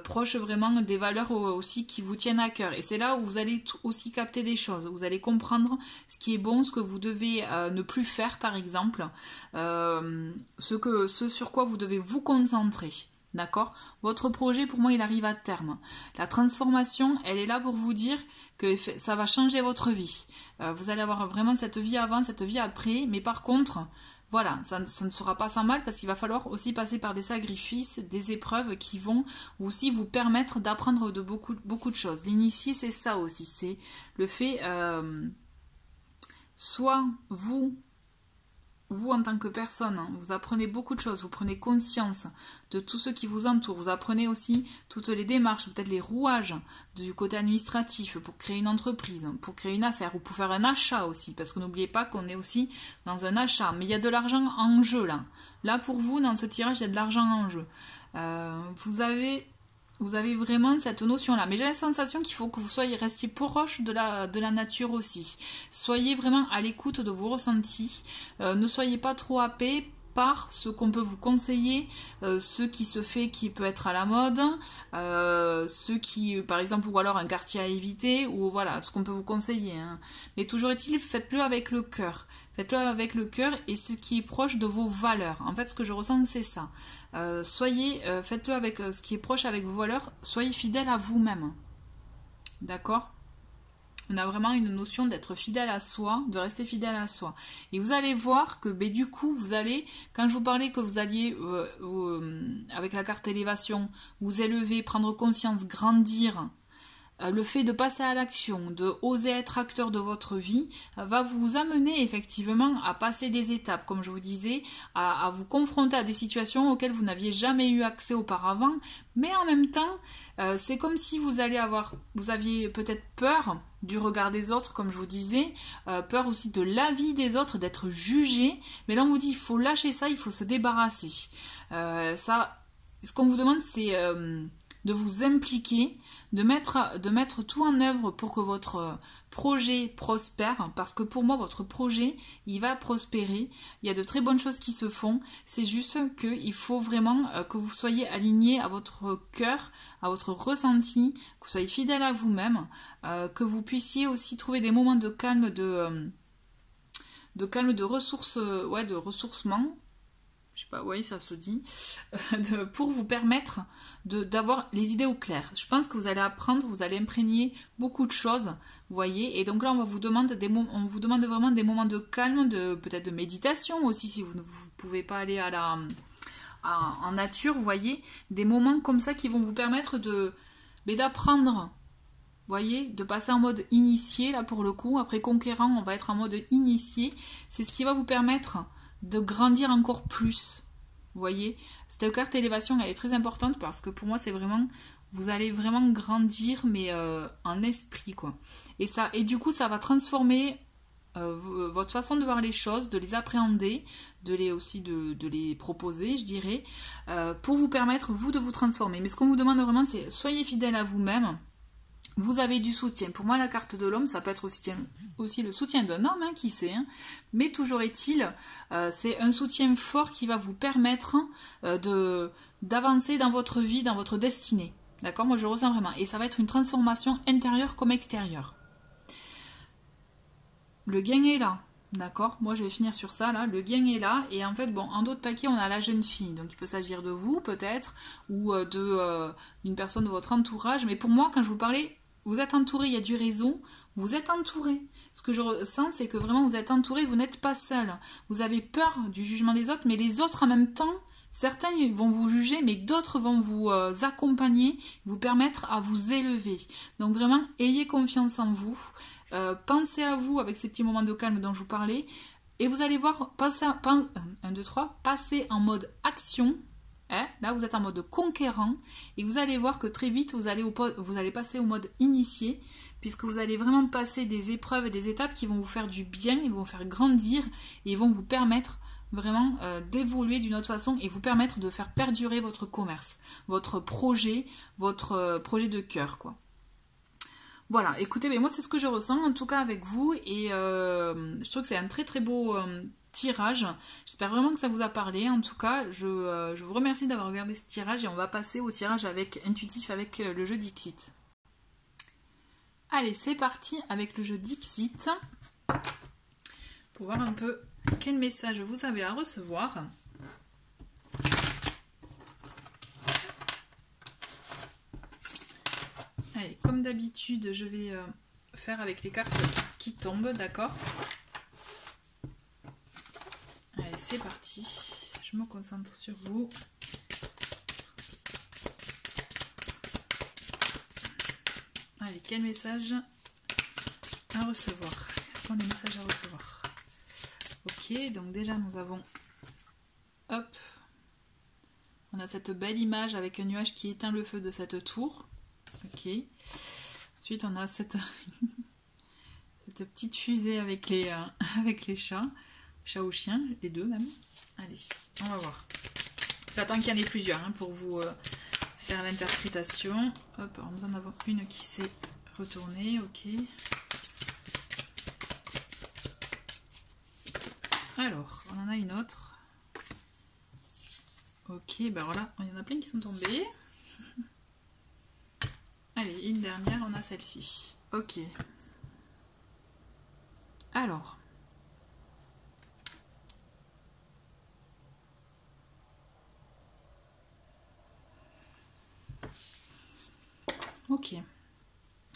proches vraiment des valeurs aussi qui vous tiennent à cœur. Et c'est là où vous allez aussi capter des choses, vous allez comprendre ce qui est bon, ce que vous devez ne plus faire par exemple, ce sur quoi vous devez vous concentrer. D'accord? Votre projet, pour moi, il arrive à terme. La transformation, elle est là pour vous dire que ça va changer votre vie. Vous allez avoir vraiment cette vie avant, cette vie après, mais par contre, voilà, ça ne sera pas sans mal parce qu'il va falloir aussi passer par des sacrifices, des épreuves qui vont aussi vous permettre d'apprendre de beaucoup de choses. L'initié, c'est ça aussi, c'est le fait, soit vous en tant que personne, hein, vous apprenez beaucoup de choses, vous prenez conscience de tout ce qui vous entoure, vous apprenez aussi toutes les démarches, peut-être les rouages du côté administratif pour créer une entreprise, pour créer une affaire ou pour faire un achat aussi, parce que n'oubliez pas qu'on est aussi dans un achat, mais il y a de l'argent en jeu là. Là pour vous, dans ce tirage, il y a de l'argent en jeu. Vous avez vraiment cette notion-là. Mais j'ai la sensation qu'il faut que vous restiez proche de la nature aussi. Soyez vraiment à l'écoute de vos ressentis. Ne soyez pas trop happés par ce qu'on peut vous conseiller, ce qui se fait qui peut être à la mode, ce qui, par exemple, ou alors un quartier à éviter, ou voilà, ce qu'on peut vous conseiller. Hein. Mais toujours est-il, faites-le avec le cœur. Faites-le avec le cœur et ce qui est proche de vos valeurs. En fait, ce que je ressens, c'est ça. Faites-le avec ce qui est proche avec vos valeurs. Soyez fidèle à vous-même. D'accord ? On a vraiment une notion d'être fidèle à soi, de rester fidèle à soi. Et vous allez voir que du coup, vous allez, quand je vous parlais que vous alliez, avec la carte élévation, vous élever, prendre conscience, grandir, le fait de passer à l'action, de oser être acteur de votre vie, va vous amener effectivement à passer des étapes, comme je vous disais, à vous confronter à des situations auxquelles vous n'aviez jamais eu accès auparavant, mais en même temps, c'est comme si vous aviez peut-être peur du regard des autres, comme je vous disais, peur aussi de l'avis des autres, d'être jugé, mais là on vous dit il faut lâcher ça, il faut se débarrasser. Ce qu'on vous demande c'est de vous impliquer, de mettre tout en œuvre pour que votre projet prospère, parce que pour moi, votre projet, il va prospérer. Il y a de très bonnes choses qui se font. C'est juste qu'il faut vraiment que vous soyez aligné à votre cœur, à votre ressenti, que vous soyez fidèle à vous-même, que vous puissiez aussi trouver des moments de calme, de ressourcement. Je sais pas, oui, ça se dit, pour vous permettre d'avoir les idées au clair. Je pense que vous allez apprendre, vous allez imprégner beaucoup de choses, vous voyez, et donc là on vous demande vraiment des moments de calme, peut-être de méditation aussi, si vous ne pouvez pas aller en nature, vous voyez, des moments comme ça qui vont vous permettre d'apprendre. Vous voyez, de passer en mode initié, là pour le coup, après conquérant, on va être en mode initié, c'est ce qui va vous permettre de grandir encore plus. Vous voyez, cette carte élévation, elle est très importante parce que pour moi, c'est vraiment, vous allez vraiment grandir, mais en esprit, quoi. Et du coup, ça va transformer votre façon de voir les choses, de les appréhender, de les proposer, je dirais, pour vous permettre, vous, de vous transformer. Mais ce qu'on vous demande vraiment, c'est soyez fidèle à vous-même. Vous avez du soutien. Pour moi, la carte de l'homme, ça peut être aussi le soutien d'un homme, hein, qui sait. Hein. Mais toujours est-il, c'est un soutien fort qui va vous permettre d'avancer dans votre vie, dans votre destinée. D'accord? Moi, je le ressens vraiment. Et ça va être une transformation intérieure comme extérieure. Le gain est là. D'accord? Moi, je vais finir sur ça, là. Le gain est là. Et en fait, bon, en d'autres paquets, on a la jeune fille. Donc, il peut s'agir de vous, peut-être, ou d'une personne de votre entourage. Mais pour moi, quand je vous parlais, vous êtes entouré, il y a du réseau, vous êtes entouré. Ce que je ressens, c'est que vraiment vous êtes entouré, vous n'êtes pas seul. Vous avez peur du jugement des autres, mais les autres en même temps, certains vont vous juger, mais d'autres vont vous accompagner, vous permettre à vous élever. Donc vraiment, ayez confiance en vous, pensez à vous avec ces petits moments de calme dont je vous parlais, et vous allez voir, passer en mode action. Là, vous êtes en mode conquérant et vous allez voir que très vite, vous allez passer au mode initié puisque vous allez vraiment passer des épreuves et des étapes qui vont vous faire du bien, ils vont vous faire grandir et ils vont vous permettre vraiment d'évoluer d'une autre façon et vous permettre de faire perdurer votre commerce, votre projet de cœur, quoi. Voilà, écoutez, mais moi c'est ce que je ressens en tout cas avec vous et je trouve que c'est un très très beau tirage. J'espère vraiment que ça vous a parlé. En tout cas, je vous remercie d'avoir regardé ce tirage et on va passer au tirage intuitif avec le jeu Dixit. Allez, c'est parti avec le jeu Dixit pour voir un peu quel message vous avez à recevoir. Allez, comme d'habitude, je vais faire avec les cartes qui tombent, d'accord? Allez, c'est parti. Je me concentre sur vous. Allez, quel message à recevoir? Quels sont les messages à recevoir? Ok, donc déjà nous avons... Hop. On a cette belle image avec un nuage qui éteint le feu de cette tour. Ok. Ensuite, on a cette petite fusée avec les chats. Chat ou chien, les deux même. Allez, on va voir. J'attends qu'il y en ait plusieurs hein, pour vous faire l'interprétation. Hop, alors nous en avons une qui s'est retournée. Ok. Alors, on en a une autre. Ok, ben voilà, il y en a plein qui sont tombés. Allez, une dernière, on a celle-ci. Ok. Alors. Ok.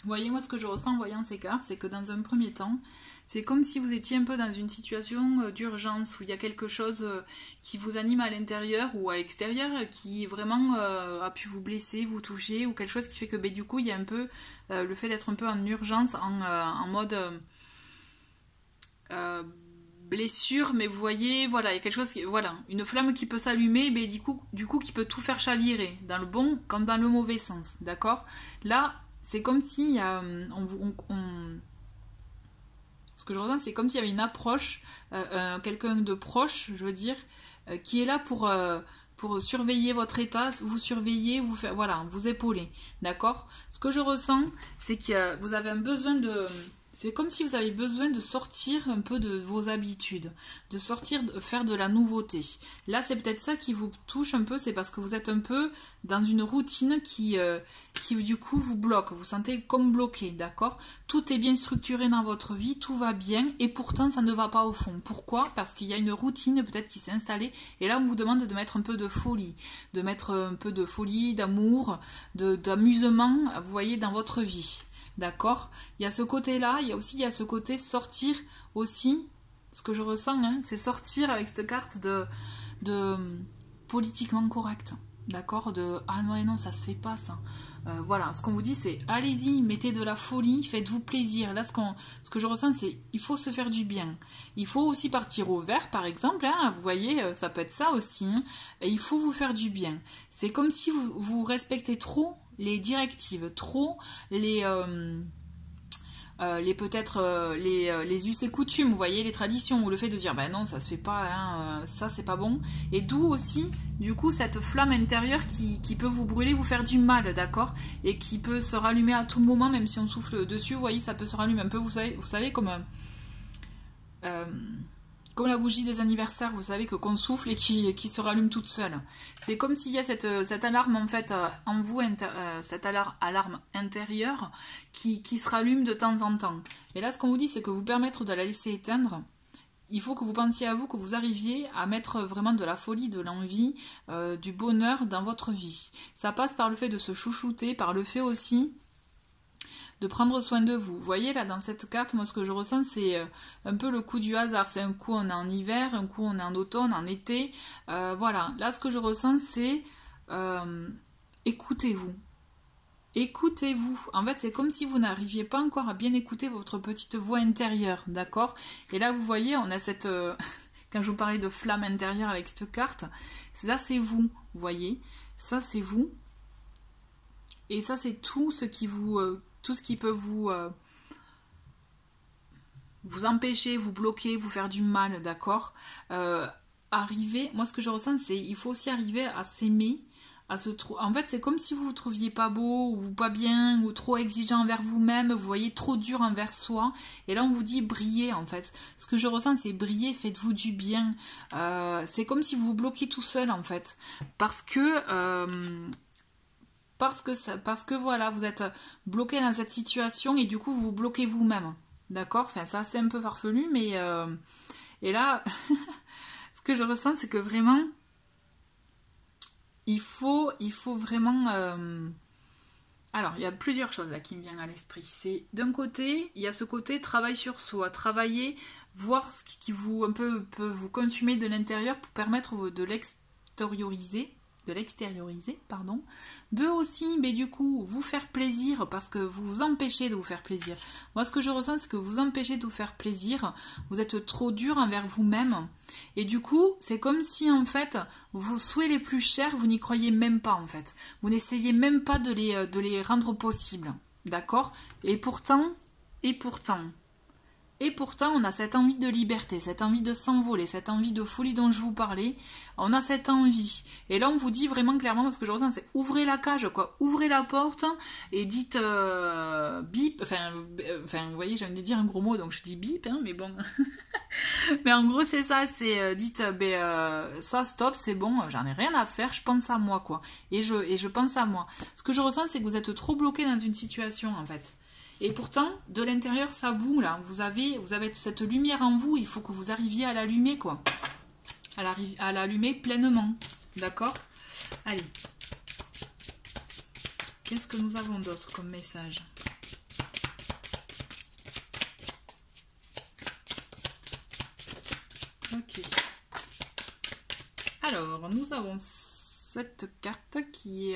Voyez, moi ce que je ressens en voyant ces cartes, c'est que dans un premier temps, c'est comme si vous étiez un peu dans une situation d'urgence, où il y a quelque chose qui vous anime à l'intérieur ou à l'extérieur, qui vraiment a pu vous blesser, vous toucher, ou quelque chose qui fait que du coup il y a un peu le fait d'être un peu en urgence, en mode blessure, mais vous voyez, voilà, il y a quelque chose, voilà, une flamme qui peut s'allumer, mais du coup qui peut tout faire chavirer, dans le bon comme dans le mauvais sens, d'accord? Là, c'est comme si ce que je ressens, c'est comme s'il y avait une approche, quelqu'un de proche, je veux dire, qui est là pour surveiller votre état, vous surveiller, vous faire, voilà, vous épauler, d'accord? Ce que je ressens, c'est que vous avez un besoin de... C'est comme si vous avez besoin de sortir un peu de vos habitudes, de sortir, de faire de la nouveauté. Là, c'est peut-être ça qui vous touche un peu, c'est parce que vous êtes un peu dans une routine qui du coup vous bloque, vous sentez comme bloqué, d'accord? Tout est bien structuré dans votre vie, tout va bien, et pourtant ça ne va pas au fond. Pourquoi? Parce qu'il y a une routine peut-être qui s'est installée, et là on vous demande de mettre un peu de folie, de mettre un peu de folie, d'amour, d'amusement, vous voyez, dans votre vie. D'accord? Il y a ce côté-là, il y a ce côté sortir aussi, ce que je ressens, hein, c'est sortir avec cette carte de politiquement correct. D'accord? Ah non, non, ça se fait pas ça. Voilà, ce qu'on vous dit c'est allez-y, mettez de la folie, faites-vous plaisir. Là, ce que je ressens, c'est il faut se faire du bien. Il faut aussi partir au vert, par exemple. Hein, vous voyez, ça peut être ça aussi. Hein, et il faut vous faire du bien. C'est comme si vous respectez trop les directives, trop les us et coutumes, vous voyez, les traditions, ou le fait de dire ben non, ça se fait pas, hein, ça c'est pas bon, et d'où aussi du coup cette flamme intérieure qui peut vous brûler, vous faire du mal, d'accord, et qui peut se rallumer à tout moment, même si on souffle dessus, vous voyez, ça peut se rallumer un peu, vous savez comme la bougie des anniversaires, vous savez, qu'on souffle et qui se rallume toute seule. C'est comme s'il y a cette alarme en fait en vous, cette alarme intérieure qui se rallume de temps en temps. Et là, ce qu'on vous dit, c'est que vous permettre de la laisser éteindre, il faut que vous pensiez à vous, que vous arriviez à mettre vraiment de la folie, de l'envie, du bonheur dans votre vie. Ça passe par le fait de se chouchouter, par le fait aussi de prendre soin de vous. Vous voyez là dans cette carte, moi ce que je ressens c'est un peu le coup du hasard. C'est un coup on est en hiver, un coup on est en automne, en été. Voilà, là ce que je ressens c'est écoutez-vous. Écoutez-vous. En fait c'est comme si vous n'arriviez pas encore à bien écouter votre petite voix intérieure, d'accord? Et là vous voyez on a cette... quand je vous parlais de flamme intérieure avec cette carte, ça c'est vous, vous voyez? Ça c'est vous. Et ça c'est tout ce qui vous... tout ce qui peut vous empêcher, vous bloquer, vous faire du mal, d'accord? arriver, moi ce que je ressens, c'est il faut aussi arriver à s'aimer, à se trouver. En fait, c'est comme si vous vous trouviez pas beau, ou pas bien, ou trop exigeant envers vous-même, vous voyez trop dur envers soi. Et là, on vous dit briller, en fait. Ce que je ressens, c'est briller, faites-vous du bien. C'est comme si vous vous bloquez tout seul, en fait. Parce que voilà, vous êtes bloqué dans cette situation et du coup, vous vous bloquez vous-même. D'accord? Enfin, ça, c'est un peu farfelu, mais... Et là, ce que je ressens, c'est que vraiment... Il faut vraiment... Alors, il y a plusieurs choses là qui me viennent à l'esprit. C'est d'un côté, il y a ce côté travail sur soi, travailler, voir ce qui vous un peu peut vous consumer de l'intérieur pour permettre de l'extérioriser, pardon. Deux aussi, mais du coup, vous faire plaisir parce que vous vous empêchez de vous faire plaisir. Moi, ce que je ressens, c'est que vous empêchez de vous faire plaisir. Vous êtes trop dur envers vous-même. Et du coup, c'est comme si, en fait, vos souhaits les plus chers, vous n'y croyez même pas, en fait. Vous n'essayez même pas de les rendre possibles. D'accord? Et pourtant, on a cette envie de liberté, cette envie de s'envoler, cette envie de folie dont je vous parlais. On a cette envie. Et là, on vous dit vraiment clairement, parce que je ressens, c'est ouvrez la cage, quoi. Ouvrez la porte et dites bip. Enfin, vous voyez, j'ai envie de dire un gros mot, donc je dis bip, hein, mais bon. Mais en gros, c'est ça, c'est dites, ça, stop, c'est bon, j'en ai rien à faire, je pense à moi, quoi. Et je pense à moi. Ce que je ressens, c'est que vous êtes trop bloqué dans une situation, en fait. Et pourtant, de l'intérieur, ça boue, là. Vous avez cette lumière en vous, il faut que vous arriviez à l'allumer, quoi. À l'allumer pleinement. D'accord? Allez. Qu'est-ce que nous avons d'autre comme message? Ok. Alors, nous avons cette carte qui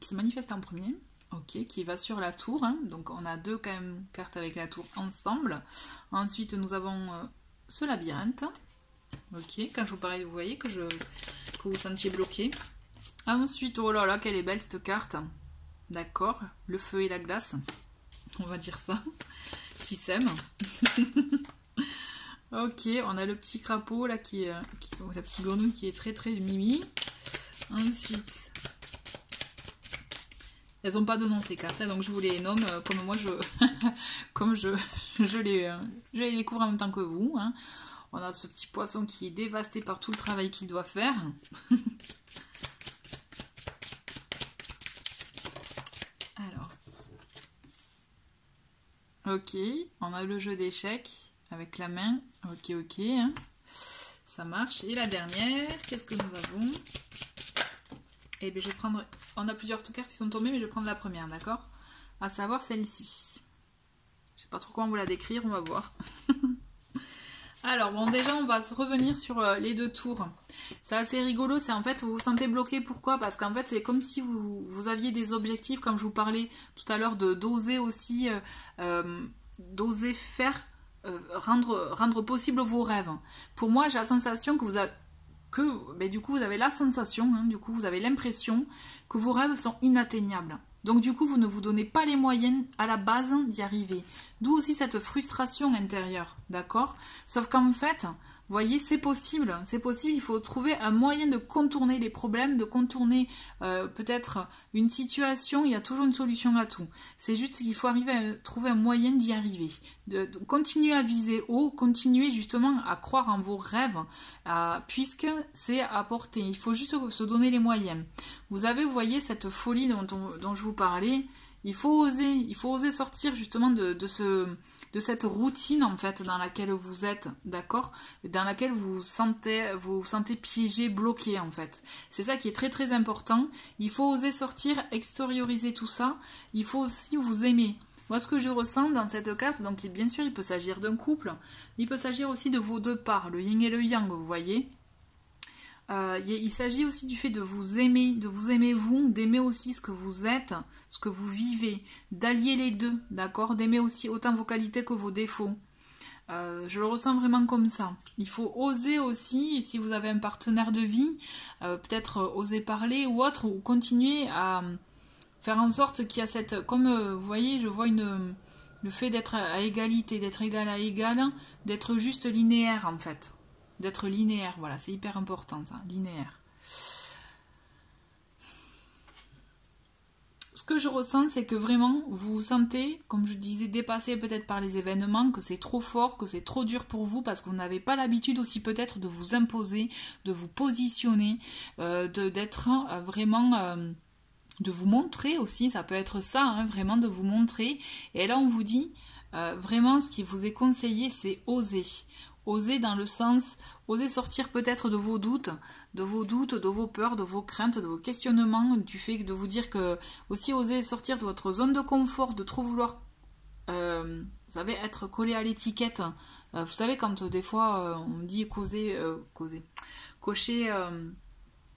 se manifeste en premier. Ok, qui va sur la tour, hein. Donc on a deux quand même cartes avec la tour ensemble. Ensuite nous avons ce labyrinthe. Ok, quand je vous parlais, vous voyez que vous vous sentiez bloqué. Ensuite, oh là là, quelle est belle cette carte. D'accord, le feu et la glace, on va dire ça, qui s'aiment. Ok, on a le petit crapaud là la petite grenouille qui est très très mimi. Ensuite... Elles n'ont pas de nom ces cartes, donc je vous les nomme comme moi je les découvre en même temps que vous. Hein. On a ce petit poisson qui est dévasté par tout le travail qu'il doit faire. Alors. Ok, on a le jeu d'échecs avec la main. Ok, hein. Ça marche. Et la dernière, qu'est-ce que nous avons ? Et bien je vais prendre, on a plusieurs cartes qui sont tombées, mais je vais prendre la première, d'accord? À savoir celle-ci. Je sais pas trop comment vous la décrire, on va voir. Alors bon, déjà on va se revenir sur les deux tours. C'est assez rigolo, c'est en fait vous vous sentez bloqué, pourquoi? Parce qu'en fait c'est comme si vous aviez des objectifs, comme je vous parlais tout à l'heure, d'oser aussi, d'oser faire, rendre possible vos rêves. Pour moi j'ai la sensation que du coup vous avez la sensation, hein, du coup vous avez l'impression que vos rêves sont inatteignables. Donc du coup vous ne vous donnez pas les moyens à la base d'y arriver. D'où aussi cette frustration intérieure, d'accord? Sauf qu'en fait, vous voyez, c'est possible, il faut trouver un moyen de contourner les problèmes, de contourner peut-être une situation, il y a toujours une solution à tout. C'est juste qu'il faut arriver à trouver un moyen d'y arriver. De continuer à viser haut, continuer justement à croire en vos rêves, puisque c'est à porter. Il faut juste se donner les moyens. Vous avez, vous voyez, cette folie dont je vous parlais. Il faut oser sortir justement de cette routine en fait dans laquelle vous êtes, d'accord, dans laquelle vous vous sentez piégé, bloqué en fait. C'est ça qui est très très important. Il faut oser sortir, extérioriser tout ça. Il faut aussi vous aimer. Moi, ce que je ressens dans cette carte, donc bien sûr, il peut s'agir d'un couple, il peut s'agir aussi de vos deux parts, le yin et le yang, vous voyez. Il s'agit aussi du fait de vous aimer vous, d'aimer aussi ce que vous êtes, ce que vous vivez, d'allier les deux, d'accord, d'aimer aussi autant vos qualités que vos défauts. Je le ressens vraiment comme ça. Il faut oser aussi, si vous avez un partenaire de vie, peut-être oser parler ou autre, ou continuer à faire en sorte qu'il y a cette... Comme vous voyez, je vois le fait d'être à égalité, d'être égal à égal, d'être juste linéaire en fait. d'être linéaire. Voilà, c'est hyper important ça, linéaire. Ce que je ressens, c'est que vraiment, vous vous sentez, comme je disais, dépassé peut-être par les événements, que c'est trop fort, que c'est trop dur pour vous, parce que vous n'avez pas l'habitude aussi peut-être de vous imposer, de vous positionner, d'être vraiment... de vous montrer aussi, ça peut être ça, hein, vraiment de vous montrer. Et là, on vous dit, vraiment, ce qui vous est conseillé, c'est oser. Oser dans le sens, oser sortir peut-être de vos doutes, de vos peurs, de vos craintes, de vos questionnements, du fait de vous dire que, aussi oser sortir de votre zone de confort, de trop vouloir, vous savez, être collé à l'étiquette. Vous savez, quand des fois, on dit cocher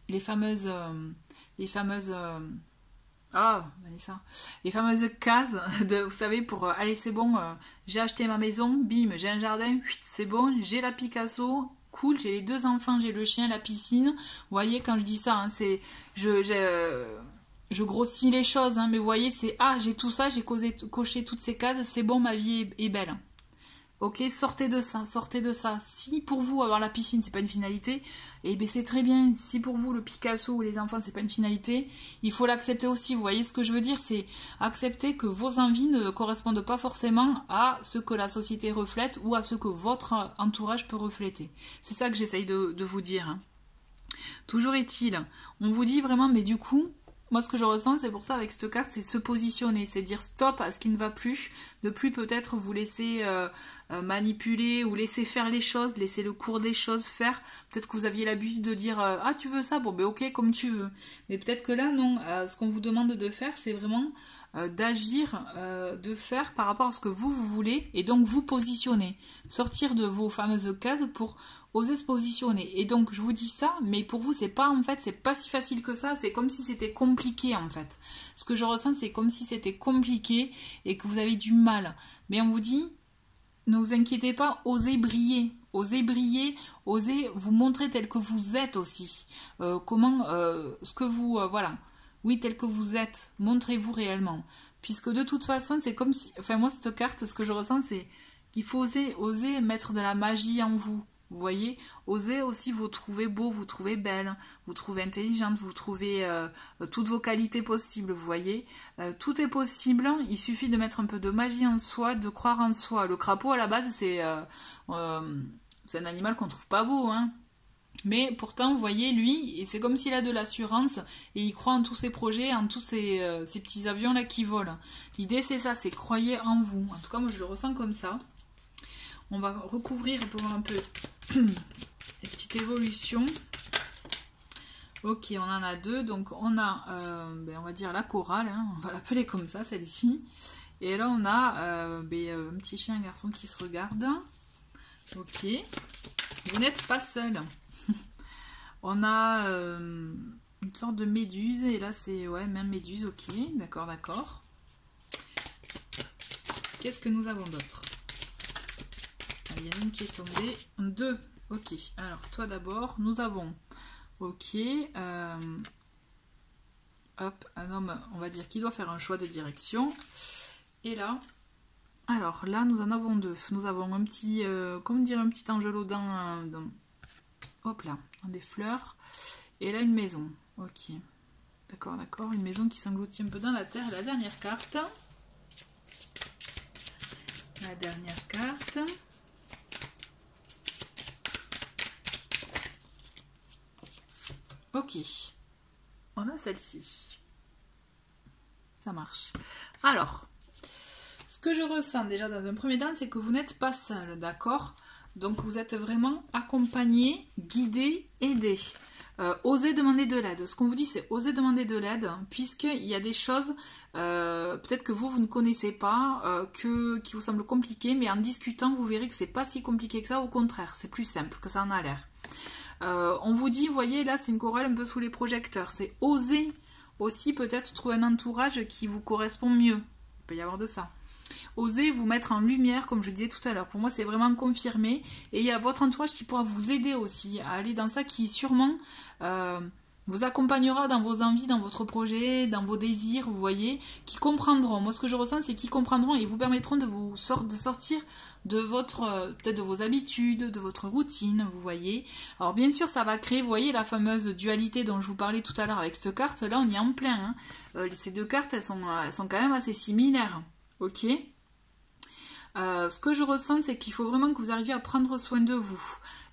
les fameuses... Vanessa, les fameuses cases, vous savez, pour allez, c'est bon, j'ai acheté ma maison, bim, j'ai un jardin, c'est bon, j'ai la Picasso, cool, j'ai les 2 enfants, j'ai le chien, la piscine. Vous voyez, quand je dis ça, hein, c'est je grossis les choses, hein, mais vous voyez, c'est j'ai tout ça, j'ai coché toutes ces cases, c'est bon, ma vie est belle. Ok, sortez de ça, sortez de ça. Si pour vous avoir la piscine c'est pas une finalité, eh bien c'est très bien. Si pour vous le Picasso ou les enfants c'est pas une finalité, il faut l'accepter aussi. Vous voyez ce que je veux dire, c'est accepter que vos envies ne correspondent pas forcément à ce que la société reflète ou à ce que votre entourage peut refléter. C'est ça que j'essaye de vous dire. Hein. Toujours est-il, on vous dit vraiment, mais du coup, moi ce que je ressens, c'est pour ça avec cette carte, c'est se positionner, c'est dire stop à ce qui ne va plus, ne plus peut-être vous laisser manipuler ou laisser faire les choses, laisser le cours des choses faire. Peut-être que vous aviez l'habitude de dire ah tu veux ça, bon ben ok comme tu veux. Mais peut-être que là non, ce qu'on vous demande de faire, c'est vraiment d'agir, de faire par rapport à ce que vous voulez et donc vous positionner, sortir de vos fameuses cases pour oser se positionner. Et donc je vous dis ça, mais pour vous c'est pas en fait, c'est pas si facile que ça, c'est comme si c'était compliqué en fait. Ce que je ressens c'est comme si c'était compliqué et que vous avez du mal. Mais on vous dit, ne vous inquiétez pas, osez briller, osez vous montrer tel que vous êtes aussi. Ce que vous, voilà, oui tel que vous êtes, montrez-vous réellement. Puisque de toute façon c'est comme si, enfin moi cette carte, ce que je ressens c'est qu'il faut oser mettre de la magie en vous. Vous voyez, osez aussi vous trouver beau, vous trouver belle, vous trouver intelligente, vous trouver toutes vos qualités possibles, vous voyez. Tout est possible, il suffit de mettre un peu de magie en soi, de croire en soi. Le crapaud, à la base, c'est un animal qu'on trouve pas beau, hein. Mais pourtant, vous voyez, lui, c'est comme s'il a de l'assurance et il croit en tous ses projets, en tous ces petits avions-là qui volent. L'idée, c'est ça, c'est croyez en vous. En tout cas, moi, je le ressens comme ça. On va recouvrir pour voir un peu les petites évolutions. Ok, on en a 2. Donc, on a, on va dire la chorale. Hein, on va l'appeler comme ça, celle-ci. Et là, on a un petit chien, un garçon qui se regarde. Ok. Vous n'êtes pas seul. On a une sorte de méduse. Et là, c'est, ouais, même méduse. Ok, d'accord, d'accord. Qu'est-ce que nous avons d'autre? Il y en a une qui est tombée. 2. Ok. Alors, toi d'abord, nous avons... Ok. Hop, un homme, on va dire, qui doit faire un choix de direction. Et là... Alors, là, nous en avons 2. Nous avons un petit... comment dire, un petit angelot dans... hop là, dans des fleurs. Et là, une maison. Ok. D'accord, d'accord. Une maison qui s'engloutit un peu dans la terre. Et la dernière carte. La dernière carte... Ok, on a celle-ci. Ça marche. Alors, ce que je ressens déjà dans un premier temps, c'est que vous n'êtes pas seul, d'accord? Donc vous êtes vraiment accompagné, guidé, aidé. Osez demander de l'aide. Ce qu'on vous dit, c'est oser demander de l'aide, puisqu'il y a des choses, peut-être que vous ne connaissez pas, qui vous semblent compliquées, mais en discutant, vous verrez que c'est pas si compliqué que ça, au contraire, c'est plus simple que ça en a l'air. On vous dit, vous voyez, là c'est une chorale un peu sous les projecteurs, c'est oser aussi peut-être trouver un entourage qui vous correspond mieux, il peut y avoir de ça. Osez vous mettre en lumière, comme je disais tout à l'heure, pour moi c'est vraiment confirmé, et il y a votre entourage qui pourra vous aider aussi à aller dans ça, qui sûrement vous accompagnera dans vos envies, dans votre projet, dans vos désirs, vous voyez, qui comprendront. Moi, ce que je ressens, c'est qu'ils comprendront et vous permettront de sortir de votre, peut-être de vos habitudes, de votre routine, vous voyez. Alors, bien sûr, ça va créer, vous voyez, la fameuse dualité dont je vous parlais tout à l'heure avec cette carte. Là, on y est en plein. Hein. Ces deux cartes, elles sont quand même assez similaires. Ok ? Ce que je ressens, c'est qu'il faut vraiment que vous arriviez à prendre soin de vous.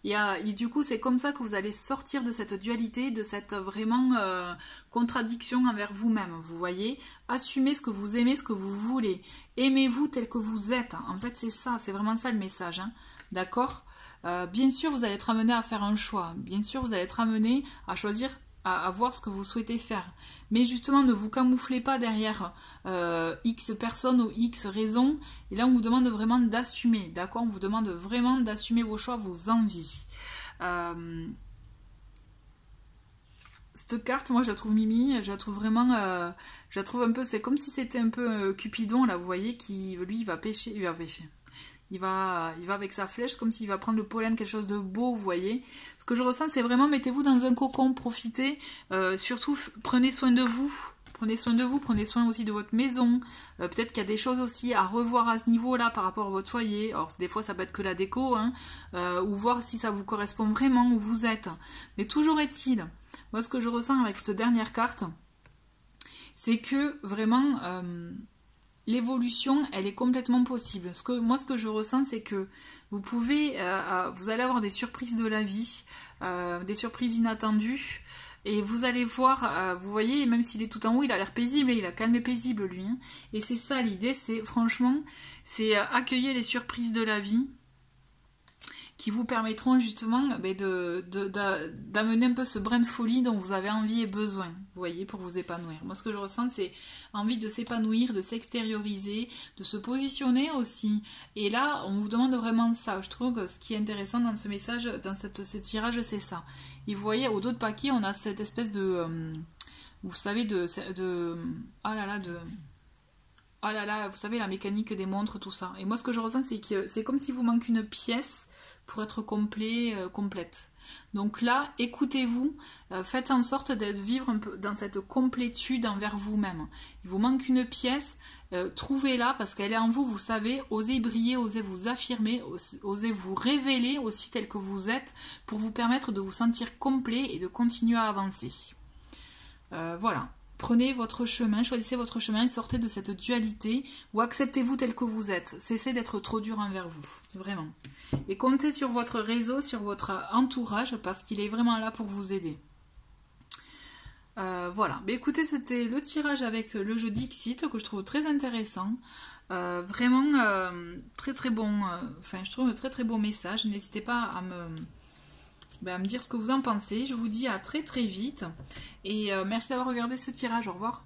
Et du coup, c'est comme ça que vous allez sortir de cette dualité, de cette vraiment contradiction envers vous-même. Vous voyez, assumez ce que vous aimez, ce que vous voulez. Aimez-vous tel que vous êtes. En fait, c'est ça, c'est vraiment ça le message. Hein. D'accord ? Bien sûr, vous allez être amené à faire un choix. Bien sûr, vous allez être amené à choisir, à voir ce que vous souhaitez faire. Mais justement, ne vous camouflez pas derrière X personnes ou X raisons. Et là, on vous demande vraiment d'assumer, d'accord ? On vous demande vraiment d'assumer vos choix, vos envies. Cette carte, moi, je la trouve Mimi, je la trouve vraiment... je la trouve un peu... C'est comme si c'était un peu Cupidon, là, vous voyez, qui, lui, il va pêcher. Il va avec sa flèche comme s'il va prendre le pollen, quelque chose de beau, vous voyez. Ce que je ressens, c'est vraiment, mettez-vous dans un cocon, profitez. Surtout, prenez soin de vous. Prenez soin de vous, prenez soin aussi de votre maison. Peut-être qu'il y a des choses aussi à revoir à ce niveau-là par rapport à votre foyer. Alors, des fois, ça peut être que la déco, hein, ou voir si ça vous correspond vraiment où vous êtes. Mais toujours est-il, moi, ce que je ressens avec cette dernière carte, c'est que vraiment... l'évolution, elle est complètement possible. Moi, ce que je ressens, c'est que vous allez avoir des surprises de la vie, des surprises inattendues, et vous allez voir, vous voyez, même s'il est tout en haut, il a l'air paisible, et il a calme et paisible, lui. Hein. Et c'est ça l'idée, franchement, c'est accueillir les surprises de la vie, qui vous permettront justement d'amener un peu ce brin de folie dont vous avez envie et besoin, vous voyez, pour vous épanouir. Moi, ce que je ressens, c'est envie de s'épanouir, de s'extérioriser, de se positionner aussi. Et là, on vous demande vraiment ça. Je trouve que ce qui est intéressant dans ce message, dans ce tirage, c'est ça. Et vous voyez, au dos de paquet, on a cette espèce de... vous savez, oh là là, vous savez, la mécanique des montres, tout ça. Et moi, ce que je ressens, c'est que c'est comme s'il vous manque une pièce pour être complète. Donc là, écoutez-vous, faites en sorte de vivre un peu dans cette complétude envers vous-même. Il vous manque une pièce, trouvez-la parce qu'elle est en vous, vous savez, osez briller, osez vous affirmer, osez vous révéler aussi tel que vous êtes pour vous permettre de vous sentir complet et de continuer à avancer. Voilà. Prenez votre chemin, choisissez votre chemin, sortez de cette dualité ou acceptez-vous tel que vous êtes. Cessez d'être trop dur envers vous, vraiment. Et comptez sur votre réseau, sur votre entourage parce qu'il est vraiment là pour vous aider. Voilà. Mais écoutez, c'était le tirage avec le jeu Dixit que je trouve très intéressant. Vraiment très très bon. Je trouve un très très beau message. N'hésitez pas à me dire ce que vous en pensez. Je vous dis à très très vite. Et merci d'avoir regardé ce tirage. Au revoir.